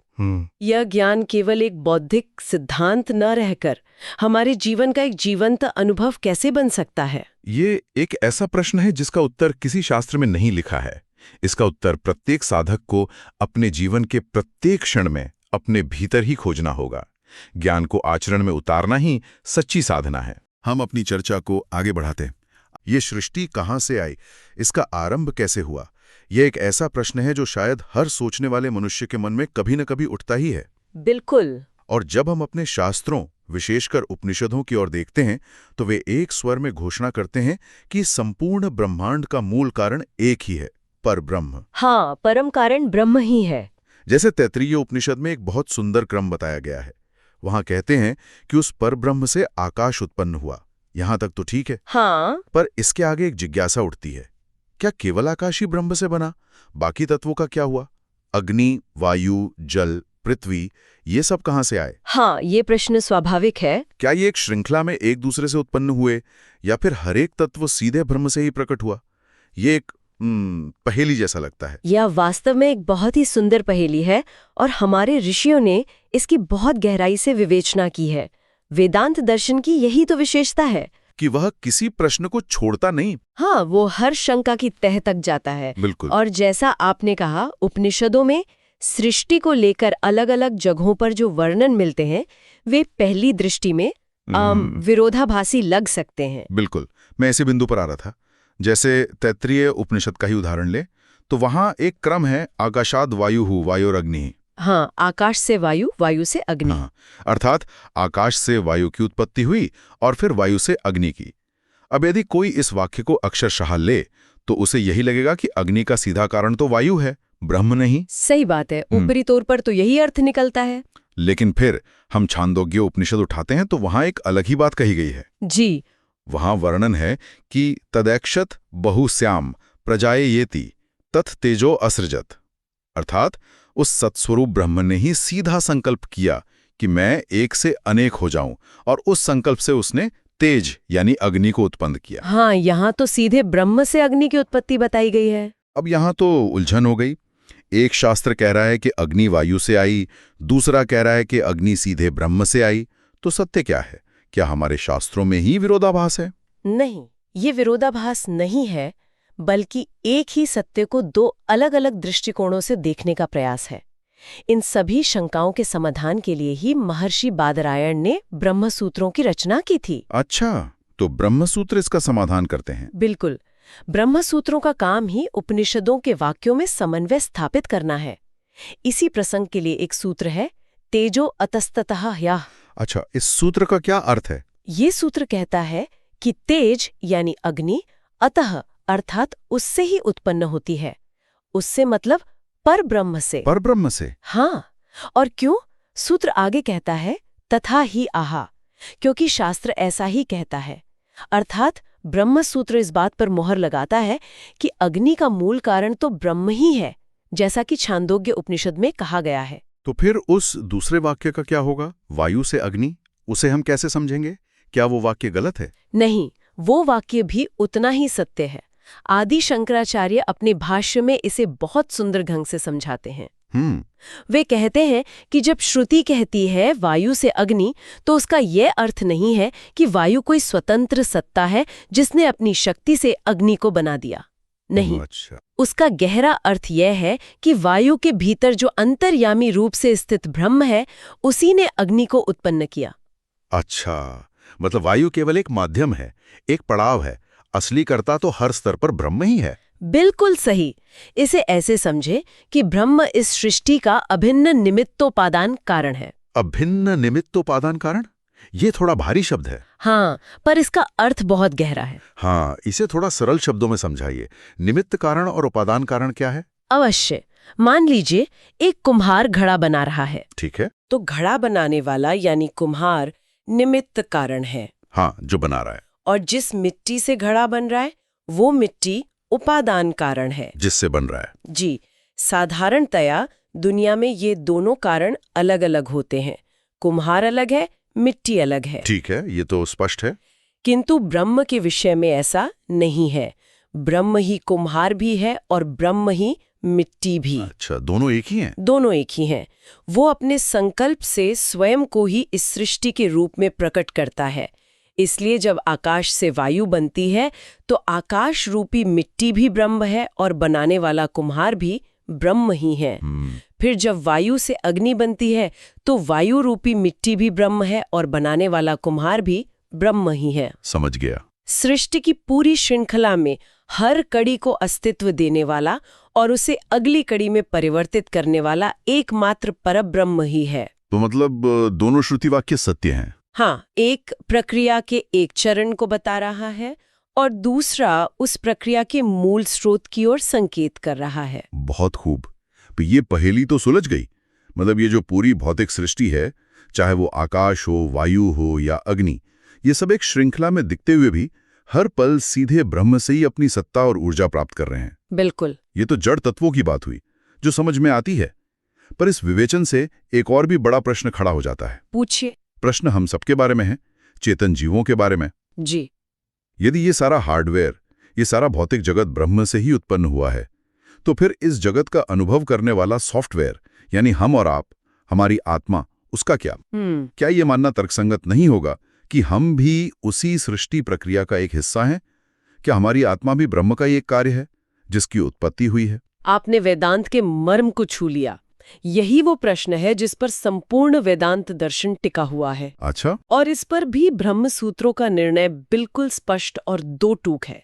यह ज्ञान केवल एक बौद्धिक सिद्धांत न रहकर हमारे जीवन का एक जीवंत अनुभव कैसे बन सकता है? ये एक ऐसा प्रश्न है जिसका उत्तर किसी शास्त्र में नहीं लिखा है। इसका उत्तर प्रत्येक साधक को अपने जीवन के प्रत्येक क्षण में अपने भीतर ही खोजना होगा। ज्ञान को आचरण में उतारना ही सच्ची साधना है। हम अपनी चर्चा को आगे बढ़ाते हैं। ये सृष्टि कहाँ से आई, इसका आरंभ कैसे हुआ? यह एक ऐसा प्रश्न है जो शायद हर सोचने वाले मनुष्य के मन में कभी न कभी उठता ही है। बिल्कुल। और जब हम अपने शास्त्रों, विशेषकर उपनिषदों की ओर देखते हैं, तो वे एक स्वर में घोषणा करते हैं कि संपूर्ण ब्रह्मांड का मूल कारण एक ही है, परब्रह्म। हाँ, परम कारण ब्रह्म ही है। जैसे तैत्तिरीय उपनिषद में एक बहुत सुंदर क्रम बताया गया है। वहां कहते हैं कि उस परब्रह्म से आकाश उत्पन्न हुआ। यहां तक तो ठीक है। हाँ। पर इसके आगे एक जिज्ञासा उठती है, क्या केवल आकाश ही ब्रह्म से बना? बाकी तत्वों का क्या हुआ? अग्नि, वायु, जल, पृथ्वी, ये सब कहां से आए? हाँ, ये प्रश्न स्वाभाविक है। क्या ये एक श्रृंखला में एक दूसरे से उत्पन्न हुए, या फिर हर एक तत्व सीधे ब्रह्म से ही प्रकट हुआ? ये एक पहेली जैसा लगता है। यह वास्तव में एक बहुत ही सुंदर पहेली है, और हमारे ऋषियों ने इसकी बहुत गहराई से विवेचना की है। वेदांत दर्शन की यही तो विशेषता है कि वह किसी प्रश्न को छोड़ता नहीं। हाँ, वो हर शंका की तह तक जाता है। बिल्कुल। और जैसा आपने कहा, उपनिषदों में सृष्टि को लेकर अलग अलग जगहों पर जो वर्णन मिलते हैं, वे पहली दृष्टि में विरोधाभासी लग सकते हैं। बिल्कुल, मैं ऐसे बिंदु पर आ रहा था। जैसे तैत्तिरीय उपनिषद का ही उदाहरण ले, तो वहां एक क्रम है, आकाशाद वायुः वायोरग्निः। हाँ, आकाश से वायु, वायु से अग्नि। हाँ, अर्थात आकाश से वायु की उत्पत्ति हुई और फिर वायु से अग्नि की। अब यदि कोई इस वाक्य को अक्षरशः ले तो उसे यही लगेगा कि अग्नि का सीधा कारण तो वायु है, ब्रह्म नहीं। सही बात है, ऊपरी तौर पर तो यही अर्थ निकलता है। लेकिन फिर हम छांदोग्य उपनिषद उठाते हैं तो वहां एक अलग ही बात कही गई है। जी। वहां वर्णन है कि तदैक्षत बहुश्याम प्रजायेति तत् तेजो असृजत, अर्थात उस सत्स्वरूप ब्रह्म ने ही सीधा संकल्प किया कि मैं एक से अनेक हो जाऊं, और उस संकल्प से उसने तेज यानी अग्नि को उत्पन्न किया। हाँ, यहाँ तो सीधे ब्रह्म से अग्नि की उत्पत्ति बताई गई है। अब यहाँ तो उलझन हो गई। एक शास्त्र कह रहा है कि अग्नि वायु से आई, दूसरा कह रहा है कि अग्नि सीधे ब्रह्म से आई। तो सत्य क्या है? क्या हमारे शास्त्रों में ही विरोधाभास है? नहीं, ये विरोधाभास नहीं है, बल्कि एक ही सत्य को दो अलग अलग दृष्टिकोणों से देखने का प्रयास है। इन सभी शंकाओं के समाधान के लिए ही महर्षि बादरायण ने ब्रह्मसूत्रों की रचना की थी। अच्छा, तो ब्रह्मसूत्र इसका समाधान करते हैं। बिल्कुल, ब्रह्मसूत्रों का काम ही उपनिषदों के वाक्यों में समन्वय स्थापित करना है। इसी प्रसंग के लिए एक सूत्र है, तेजो अतस्ततः ह्यः। अच्छा, इस सूत्र का क्या अर्थ है? ये सूत्र कहता है कि तेज यानी अग्नि अतः अर्थात उससे ही उत्पन्न होती है। उससे मतलब परब्रह्म से। परब्रह्म से? हाँ, और क्यों? सूत्र आगे कहता है तथा ही आहा, क्योंकि शास्त्र ऐसा ही कहता है। अर्थात ब्रह्म सूत्र इस बात पर मोहर लगाता है कि अग्नि का मूल कारण तो ब्रह्म ही है, जैसा कि छांदोग्य उपनिषद में कहा गया है। तो फिर उस दूसरे वाक्य का क्या होगा, वायु से अग्नि? उसे हम कैसे समझेंगे? क्या वो वाक्य गलत है? नहीं, वो वाक्य भी उतना ही सत्य है। आदि शंकराचार्य अपने भाष्य में इसे बहुत सुंदर ढंग से समझाते हैं। वे कहते हैं कि जब श्रुति कहती है वायु से अग्नि, तो उसका यह अर्थ नहीं है कि वायु कोई स्वतंत्र सत्ता है जिसने अपनी शक्ति से अग्नि को बना दिया। नहीं, अच्छा। उसका गहरा अर्थ यह है कि वायु के भीतर जो अंतर्यामी रूप से स्थित ब्रह्म है, उसी ने अग्नि को उत्पन्न किया। अच्छा, मतलब वायु केवल एक माध्यम है, एक पड़ाव है, असली कर्ता तो हर स्तर पर ब्रह्म ही है। बिल्कुल सही। इसे ऐसे समझे कि ब्रह्म इस सृष्टि का अभिन्न निमित्तोपादान कारण है। अभिन्न निमित्तोपादान कारण? ये थोड़ा भारी शब्द है। हाँ, पर इसका अर्थ बहुत गहरा है। हाँ, इसे थोड़ा सरल शब्दों में समझाइए। निमित्त कारण और उपादान कारण क्या है? अवश्य। मान लीजिए एक कुम्हार घड़ा बना रहा है। ठीक है। तो घड़ा बनाने वाला यानी कुम्हार निमित्त कारण है। हाँ, जो बना रहा है। और जिस मिट्टी से घड़ा बन रहा है, वो मिट्टी उपादान कारण है, जिससे बन रहा है। जी। साधारणतया दुनिया में ये दोनों कारण अलग अलग होते हैं। कुम्हार अलग है, मिट्टी अलग है। ठीक है, ये तो स्पष्ट है। किंतु ब्रह्म के विषय में ऐसा नहीं है। ब्रह्म ही कुम्हार भी है और ब्रह्म ही मिट्टी भी। अच्छा, दोनों एक ही हैं? दोनों एक ही हैं। वो अपने संकल्प से स्वयं को ही इस सृष्टि के रूप में प्रकट करता है। इसलिए जब आकाश से वायु बनती है तो आकाश रूपी मिट्टी भी ब्रह्म है और बनाने वाला कुम्हार भी ब्रह्म ही है। फिर जब वायु से अग्नि बनती है तो वायु रूपी मिट्टी भी ब्रह्म है और बनाने वाला कुम्हार भी ब्रह्म ही है। समझ गया। सृष्टि की पूरी श्रृंखला में हर कड़ी को अस्तित्व देने वाला और उसे अगली कड़ी में परिवर्तित करने वाला एकमात्र परब्रह्म ही है। तो मतलब दोनों श्रुति वाक्य सत्य हैं? हाँ, एक प्रक्रिया के एक चरण को बता रहा है और दूसरा उस प्रक्रिया के मूल स्रोत की ओर संकेत कर रहा है। बहुत खूब। तो ये पहेली तो सुलझ गई। मतलब ये जो पूरी भौतिक सृष्टि है, चाहे वो आकाश हो, वायु हो या अग्नि, ये सब एक श्रृंखला में दिखते हुए भी हर पल सीधे ब्रह्म से ही अपनी सत्ता और ऊर्जा प्राप्त कर रहे हैं। बिल्कुल। ये तो जड़ तत्वों की बात हुई जो समझ में आती है। पर इस विवेचन से एक और भी बड़ा प्रश्न खड़ा हो जाता है। पूछिए। प्रश्न हम सबके बारे में है, चेतन जीवों के बारे में। जी। यदि ये सारा हार्डवेयर, ये सारा भौतिक जगत ब्रह्म से ही उत्पन्न हुआ है, तो फिर इस जगत का अनुभव करने वाला सॉफ्टवेयर यानी हम और आप, हमारी आत्मा, उसका क्या? क्या ये मानना तर्कसंगत नहीं होगा कि हम भी उसी सृष्टि प्रक्रिया का एक हिस्सा हैं? क्या हमारी आत्मा भी ब्रह्म का ही एक कार्य है जिसकी उत्पत्ति हुई है? आपने वेदांत के मर्म को छू लिया। यही वो प्रश्न है जिस पर संपूर्ण वेदांत दर्शन टिका हुआ है। अच्छा। और इस पर भी ब्रह्म सूत्रों का निर्णय बिल्कुल स्पष्ट और दो टूक है।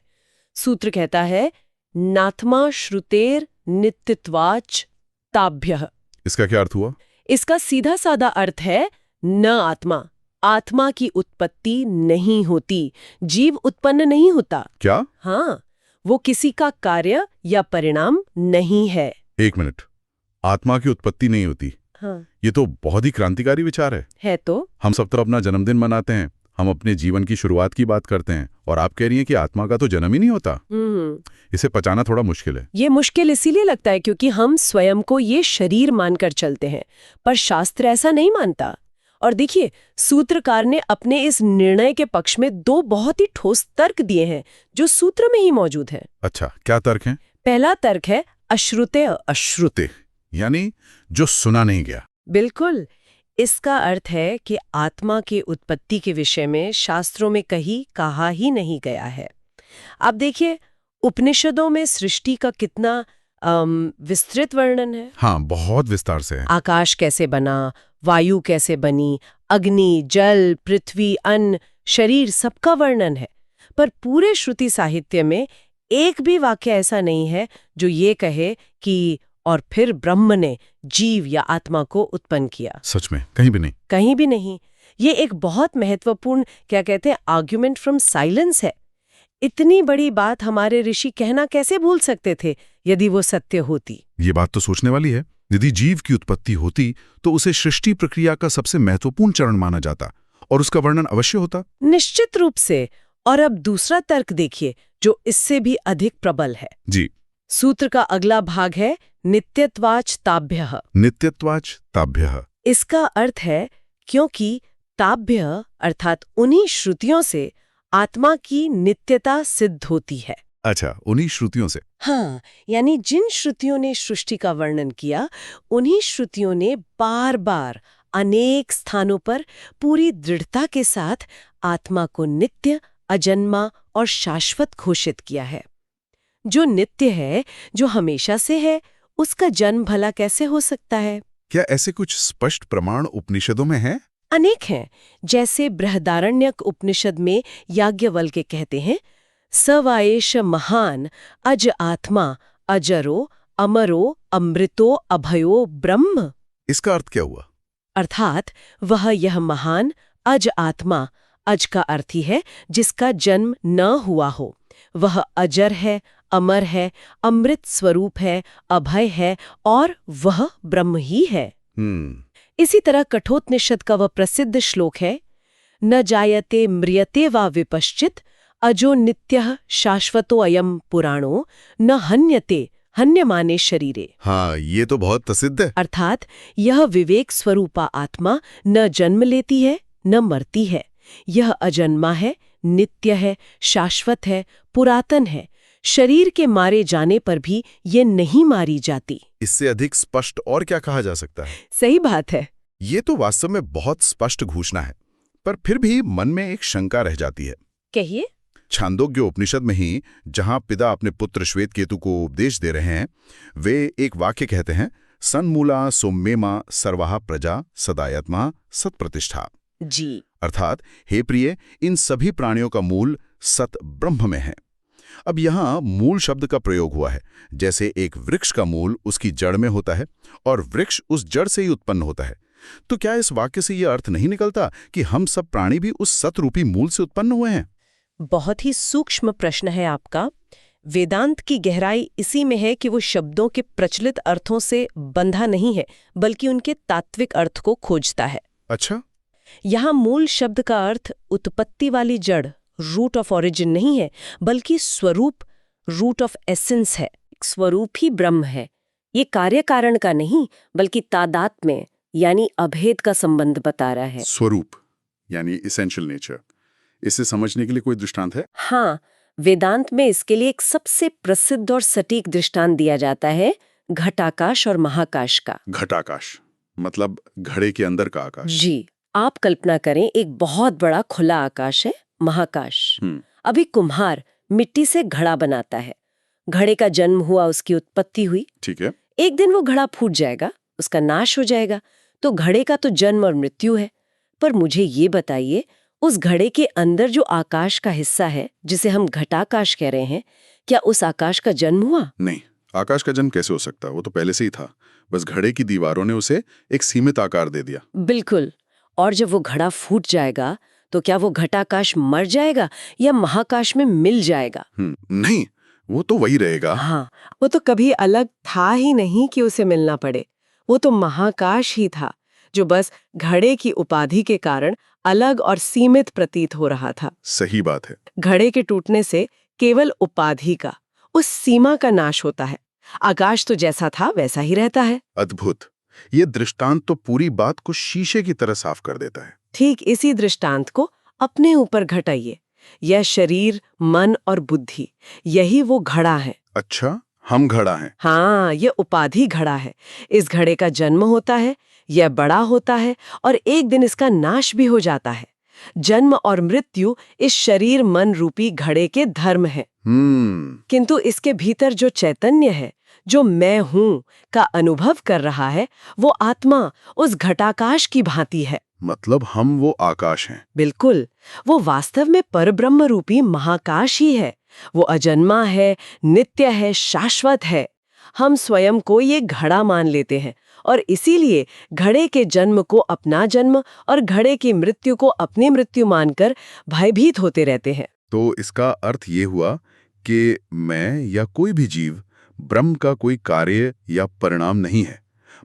सूत्र कहता है, नात्मा श्रुतेर नित्यत्वाच ताभ्यः। इसका क्या अर्थ हुआ? इसका सीधा साधा अर्थ है न आत्मा। आत्मा की उत्पत्ति नहीं होती, जीव उत्पन्न नहीं होता। क्या? हाँ, वो किसी का कार्य या परिणाम नहीं है। एक मिनट, आत्मा की उत्पत्ति नहीं होती? हाँ, ये तो बहुत ही क्रांतिकारी विचार है। तो हम सब तो अपना जन्मदिन मनाते हैं, हम अपने जीवन की शुरुआत की बात करते हैं, और आप कह रही हैं कि आत्मा का तो जन्म ही नहीं होता। इसे पचाना थोड़ा मुश्किल है। ये मुश्किल इसीलिए लगता है क्योंकि हम स्वयं को ये शरीर मानकर चलते हैं, पर शास्त्र ऐसा नहीं मानता। और देखिए, सूत्रकार ने अपने इस निर्णय के पक्ष में 2 बहुत ही ठोस तर्क दिए हैं जो सूत्र में ही मौजूद हैं। अच्छा, क्या तर्क है? पहला तर्क है अश्रुतेय। अश्रुते यानी जो सुना नहीं गया। बिल्कुल। इसका अर्थ है कि आत्मा की उत्पत्ति के विषय में शास्त्रों में कहीं कहा ही नहीं गया है। आप देखिए, उपनिषदों में सृष्टि का कितना विस्तृत वर्णन है। हाँ, बहुत विस्तार से है। आकाश कैसे बना, वायु कैसे बनी, अग्नि, जल, पृथ्वी, अन्न, शरीर, सबका वर्णन है। पर पूरे श्रुति साहित्य में एक भी वाक्य ऐसा नहीं है जो ये कहे कि और फिर ब्रह्म ने जीव या आत्मा को उत्पन्न किया। सच में कहीं भी नहीं? कहीं भी नहीं। ये एक बहुत महत्वपूर्ण, क्या कहते हैं, आर्ग्यूमेंट फ्रॉम साइलेंस है। इतनी बड़ी बात हमारे ऋषि कहना कैसे भूल सकते थे यदि वो सत्य होती? ये बात तो सोचने वाली है। यदि जीव की उत्पत्ति होती तो उसे सृष्टि प्रक्रिया का सबसे महत्वपूर्ण चरण माना जाता और उसका वर्णन अवश्य होता। निश्चित रूप से। और अब दूसरा तर्क देखिए जो इससे भी अधिक प्रबल है। जी। सूत्र का अगला भाग है नित्यत्वाच ताभ्यः। नित्यत्वाच ताभ्यः। इसका अर्थ है क्योंकि ताभ्य अर्थात उन्हीं श्रुतियों से आत्मा की नित्यता सिद्ध होती है। अच्छा, उन्हीं श्रुतियों से? हाँ, यानी जिन श्रुतियों ने सृष्टि का वर्णन किया, उन्हीं श्रुतियों ने बार बार अनेक स्थानों पर पूरी दृढ़ता के साथ आत्मा को नित्य, अजन्मा और शाश्वत घोषित किया है। जो नित्य है, जो हमेशा से है, उसका जन्म भला कैसे हो सकता है? क्या ऐसे कुछ स्पष्ट प्रमाण उपनिषदों में हैं? अनेक हैं। जैसे बृहदारण्यक उपनिषद में याज्ञवल्क्य कहते हैं, सवाएश महान अज आत्मा अजरो अमरो अमृतो अभयो ब्रह्म। इसका अर्थ क्या हुआ? अर्थात वह यह महान अज आत्मा, अज का अर्थ ही है जिसका जन्म न हुआ हो, वह अजर है, अमर है, अमृत स्वरूप है, अभय है और वह ब्रह्म ही है। इसी तरह कठोपनिषद का वह प्रसिद्ध श्लोक है, न जायते म्रियते वा विपश्चित अजो नित्यः शाश्वतो अयम पुराणो न हन्यते हन्यमाने शरीरे। हाँ, ये तो बहुत प्रसिद्ध है। अर्थात यह विवेक स्वरूपा आत्मा न जन्म लेती है न मरती है। यह अजन्मा है, नित्य है, शाश्वत है, पुरातन है। शरीर के मारे जाने पर भी ये नहीं मारी जाती। इससे अधिक स्पष्ट और क्या कहा जा सकता है? सही बात है। ये तो वास्तव में बहुत स्पष्ट घोषणा है, पर फिर भी मन में एक शंका रह जाती है। कहिए। छांदोग्य उपनिषद में ही जहां पिता अपने पुत्र श्वेतकेतु को उपदेश दे रहे हैं, वे एक वाक्य कहते हैं, सन्मूला सौम्येमा सर्वाः प्रजा सदायत्मा सत्प्रतिष्ठा। जी। अर्थात हे प्रिय, इन सभी प्राणियों का मूल सत ब्रह्म में है। अब यहाँ मूल शब्द का प्रयोग हुआ है, जैसे एक वृक्ष का मूल उसकी जड़ में होता है और वृक्ष उस जड़ से ही उत्पन्न होता है। तो क्या इस वाक्य से यह अर्थ नहीं निकलता कि हम सब प्राणी भी उस सतरूपी मूल से उत्पन्न हुए हैं? बहुत ही सूक्ष्म प्रश्न है आपका। वेदांत की गहराई इसी में है कि वो शब्दों के प्रचलित अर्थों से बंधा नहीं है, बल्कि उनके तात्विक अर्थ को खोजता है। अच्छा। यहाँ मूल शब्द का अर्थ उत्पत्ति वाली जड़, रूट ऑफ ऑरिजिन नहीं है, बल्कि स्वरूप, रूट ऑफ एसेंस है। स्वरूप ही ब्रह्म है। ये कार्य कारण का नहीं, बल्कि तादात्म्य यानी अभेद का संबंध बता रहा है। स्वरूप यानी इसेंशियल नेचर। इसे समझने के लिए कोई दृष्टांत है? हाँ, वेदांत में इसके लिए एक सबसे प्रसिद्ध और सटीक दृष्टांत दिया जाता है, घटाकाश और महाकाश का। घटाकाश मतलब घड़े के अंदर का आकाश। जी। आप कल्पना करें, एक बहुत बड़ा खुला आकाश है, महाकाश। अभी कुम्हार मिट्टी से घड़ा बनाता है। घड़े का जन्म हुआ, उसकी उत्पत्ति हुई। ठीक है। एक दिन वो घड़ा फूट जाएगा, उसका नाश हो जाएगा। तो घड़े का तो जन्म और मृत्यु है। पर मुझे ये बताइए, उस घड़े के अंदर जो आकाश का हिस्सा है, जिसे हम घटाकाश कह रहे हैं, क्या उस आकाश का जन्म हुआ? नहीं, आकाश का जन्म कैसे हो सकता है? वो तो पहले से ही था, बस घड़े की दीवारों ने उसे एक सीमित आकार दे दिया। बिल्कुल। और जब वो घड़ा फूट जाएगा तो क्या वो घटाकाश मर जाएगा या महाकाश में मिल जाएगा? नहीं, वो तो वही रहेगा। हाँ, वो तो कभी अलग था ही नहीं कि उसे मिलना पड़े। वो तो महाकाश ही था, जो बस घड़े की उपाधि के कारण अलग और सीमित प्रतीत हो रहा था। सही बात है। घड़े के टूटने से केवल उपाधि का, उस सीमा का नाश होता है। आकाश तो जैसा था वैसा ही रहता है। अद्भुत। ये दृष्टांत तो पूरी बात को शीशे की तरह साफ कर देता है। ठीक इसी दृष्टांत को अपने ऊपर घटाइए। यह शरीर, मन और बुद्धि, यही वो घड़ा है। अच्छा, हम घड़ा हैं। हाँ, ये उपाधि घड़ा है। इस घड़े का जन्म होता है, यह बड़ा होता है और एक दिन इसका नाश भी हो जाता है। जन्म और मृत्यु इस शरीर मन रूपी घड़े के धर्म है। किंतु इसके भीतर जो चैतन्य है, जो मैं हूँ का अनुभव कर रहा है, वो आत्मा उस घटाकाश की भांति है। मतलब हम वो आकाश हैं। बिल्कुल, वो वास्तव में परब्रह्म रूपी महाकाश ही है। वो अजन्मा है, नित्य है, शाश्वत है। हम स्वयं को ये घड़ा मान लेते हैं और इसीलिए घड़े के जन्म को अपना जन्म और घड़े की मृत्यु को अपनी मृत्यु मानकर भयभीत होते रहते हैं। तो इसका अर्थ ये हुआ कि मैं या कोई भी जीव ब्रह्म का कोई कार्य या परिणाम नहीं है,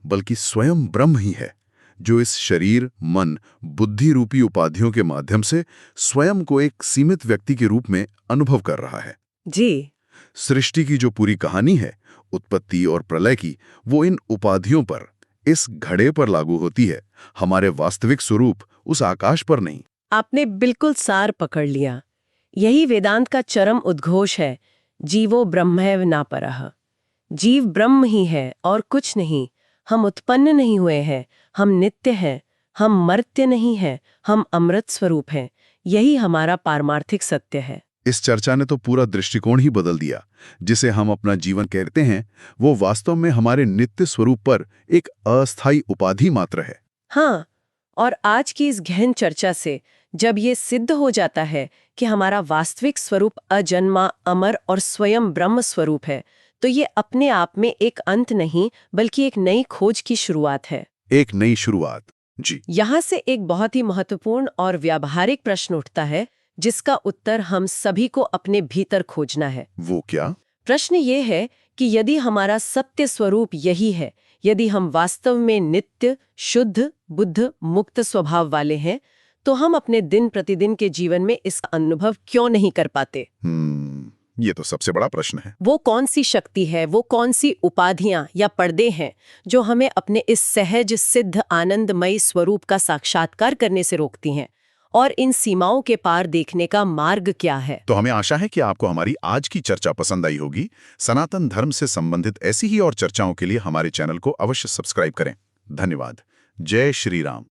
बल्कि स्वयं ब्रह्म ही है, जो इस शरीर, मन, बुद्धि रूपी उपाधियों के माध्यम से स्वयं को एक सीमित व्यक्ति के रूप में अनुभव कर रहा है। जी, सृष्टि की जो पूरी कहानी है, उत्पत्ति और प्रलय की, वो इन उपाधियों पर, इस घड़े पर लागू होती है, हमारे वास्तविक स्वरूप उस आकाश पर नहीं। आपने बिल्कुल सार पकड़ लिया। यही वेदांत का चरम उद्घोष है, जीवो ब्रह्मैव न परः। जीव ब्रह्म ही है और कुछ नहीं। हम उत्पन्न नहीं हुए हैं, हम नित्य हैं, हम मर्त्य नहीं हैं, हम अमृत स्वरूप हैं। यही हमारा पारमार्थिक सत्य है। इस चर्चा ने तो पूरा दृष्टिकोण ही बदल दिया। जिसे हम अपना जीवन कहते हैं, वो वास्तव में हमारे नित्य स्वरूप पर एक अस्थायी उपाधि मात्र है। हाँ, और आज की इस गहन चर्चा से जब ये सिद्ध हो जाता है कि हमारा वास्तविक स्वरूप अजन्मा, अमर और स्वयं ब्रह्म स्वरूप है, तो ये अपने आप में एक अंत नहीं, बल्कि एक नई खोज की शुरुआत है। एक नई शुरुआत। जी। यहाँ से एक बहुत ही महत्वपूर्ण और व्यावहारिक प्रश्न उठता है, जिसका उत्तर हम सभी को अपने भीतर खोजना है। वो क्या? प्रश्न ये है कि यदि हमारा सत्य स्वरूप यही है, यदि हम वास्तव में नित्य, शुद्ध, बुद्ध, मुक्त स्वभाव वाले हैं, तो हम अपने दिन प्रतिदिन के जीवन में इसका अनुभव क्यों नहीं कर पाते? ये तो सबसे बड़ा प्रश्न है। वो कौन सी शक्ति है, वो कौन सी उपाधियां या पर्दे हैं जो हमें अपने इस सहज सिद्ध आनंदमयी स्वरूप का साक्षात्कार करने से रोकती हैं? और इन सीमाओं के पार देखने का मार्ग क्या है? तो हमें आशा है कि आपको हमारी आज की चर्चा पसंद आई होगी। सनातन धर्म से संबंधित ऐसी ही और चर्चाओं के लिए हमारे चैनल को अवश्य सब्सक्राइब करें। धन्यवाद। जय श्री राम।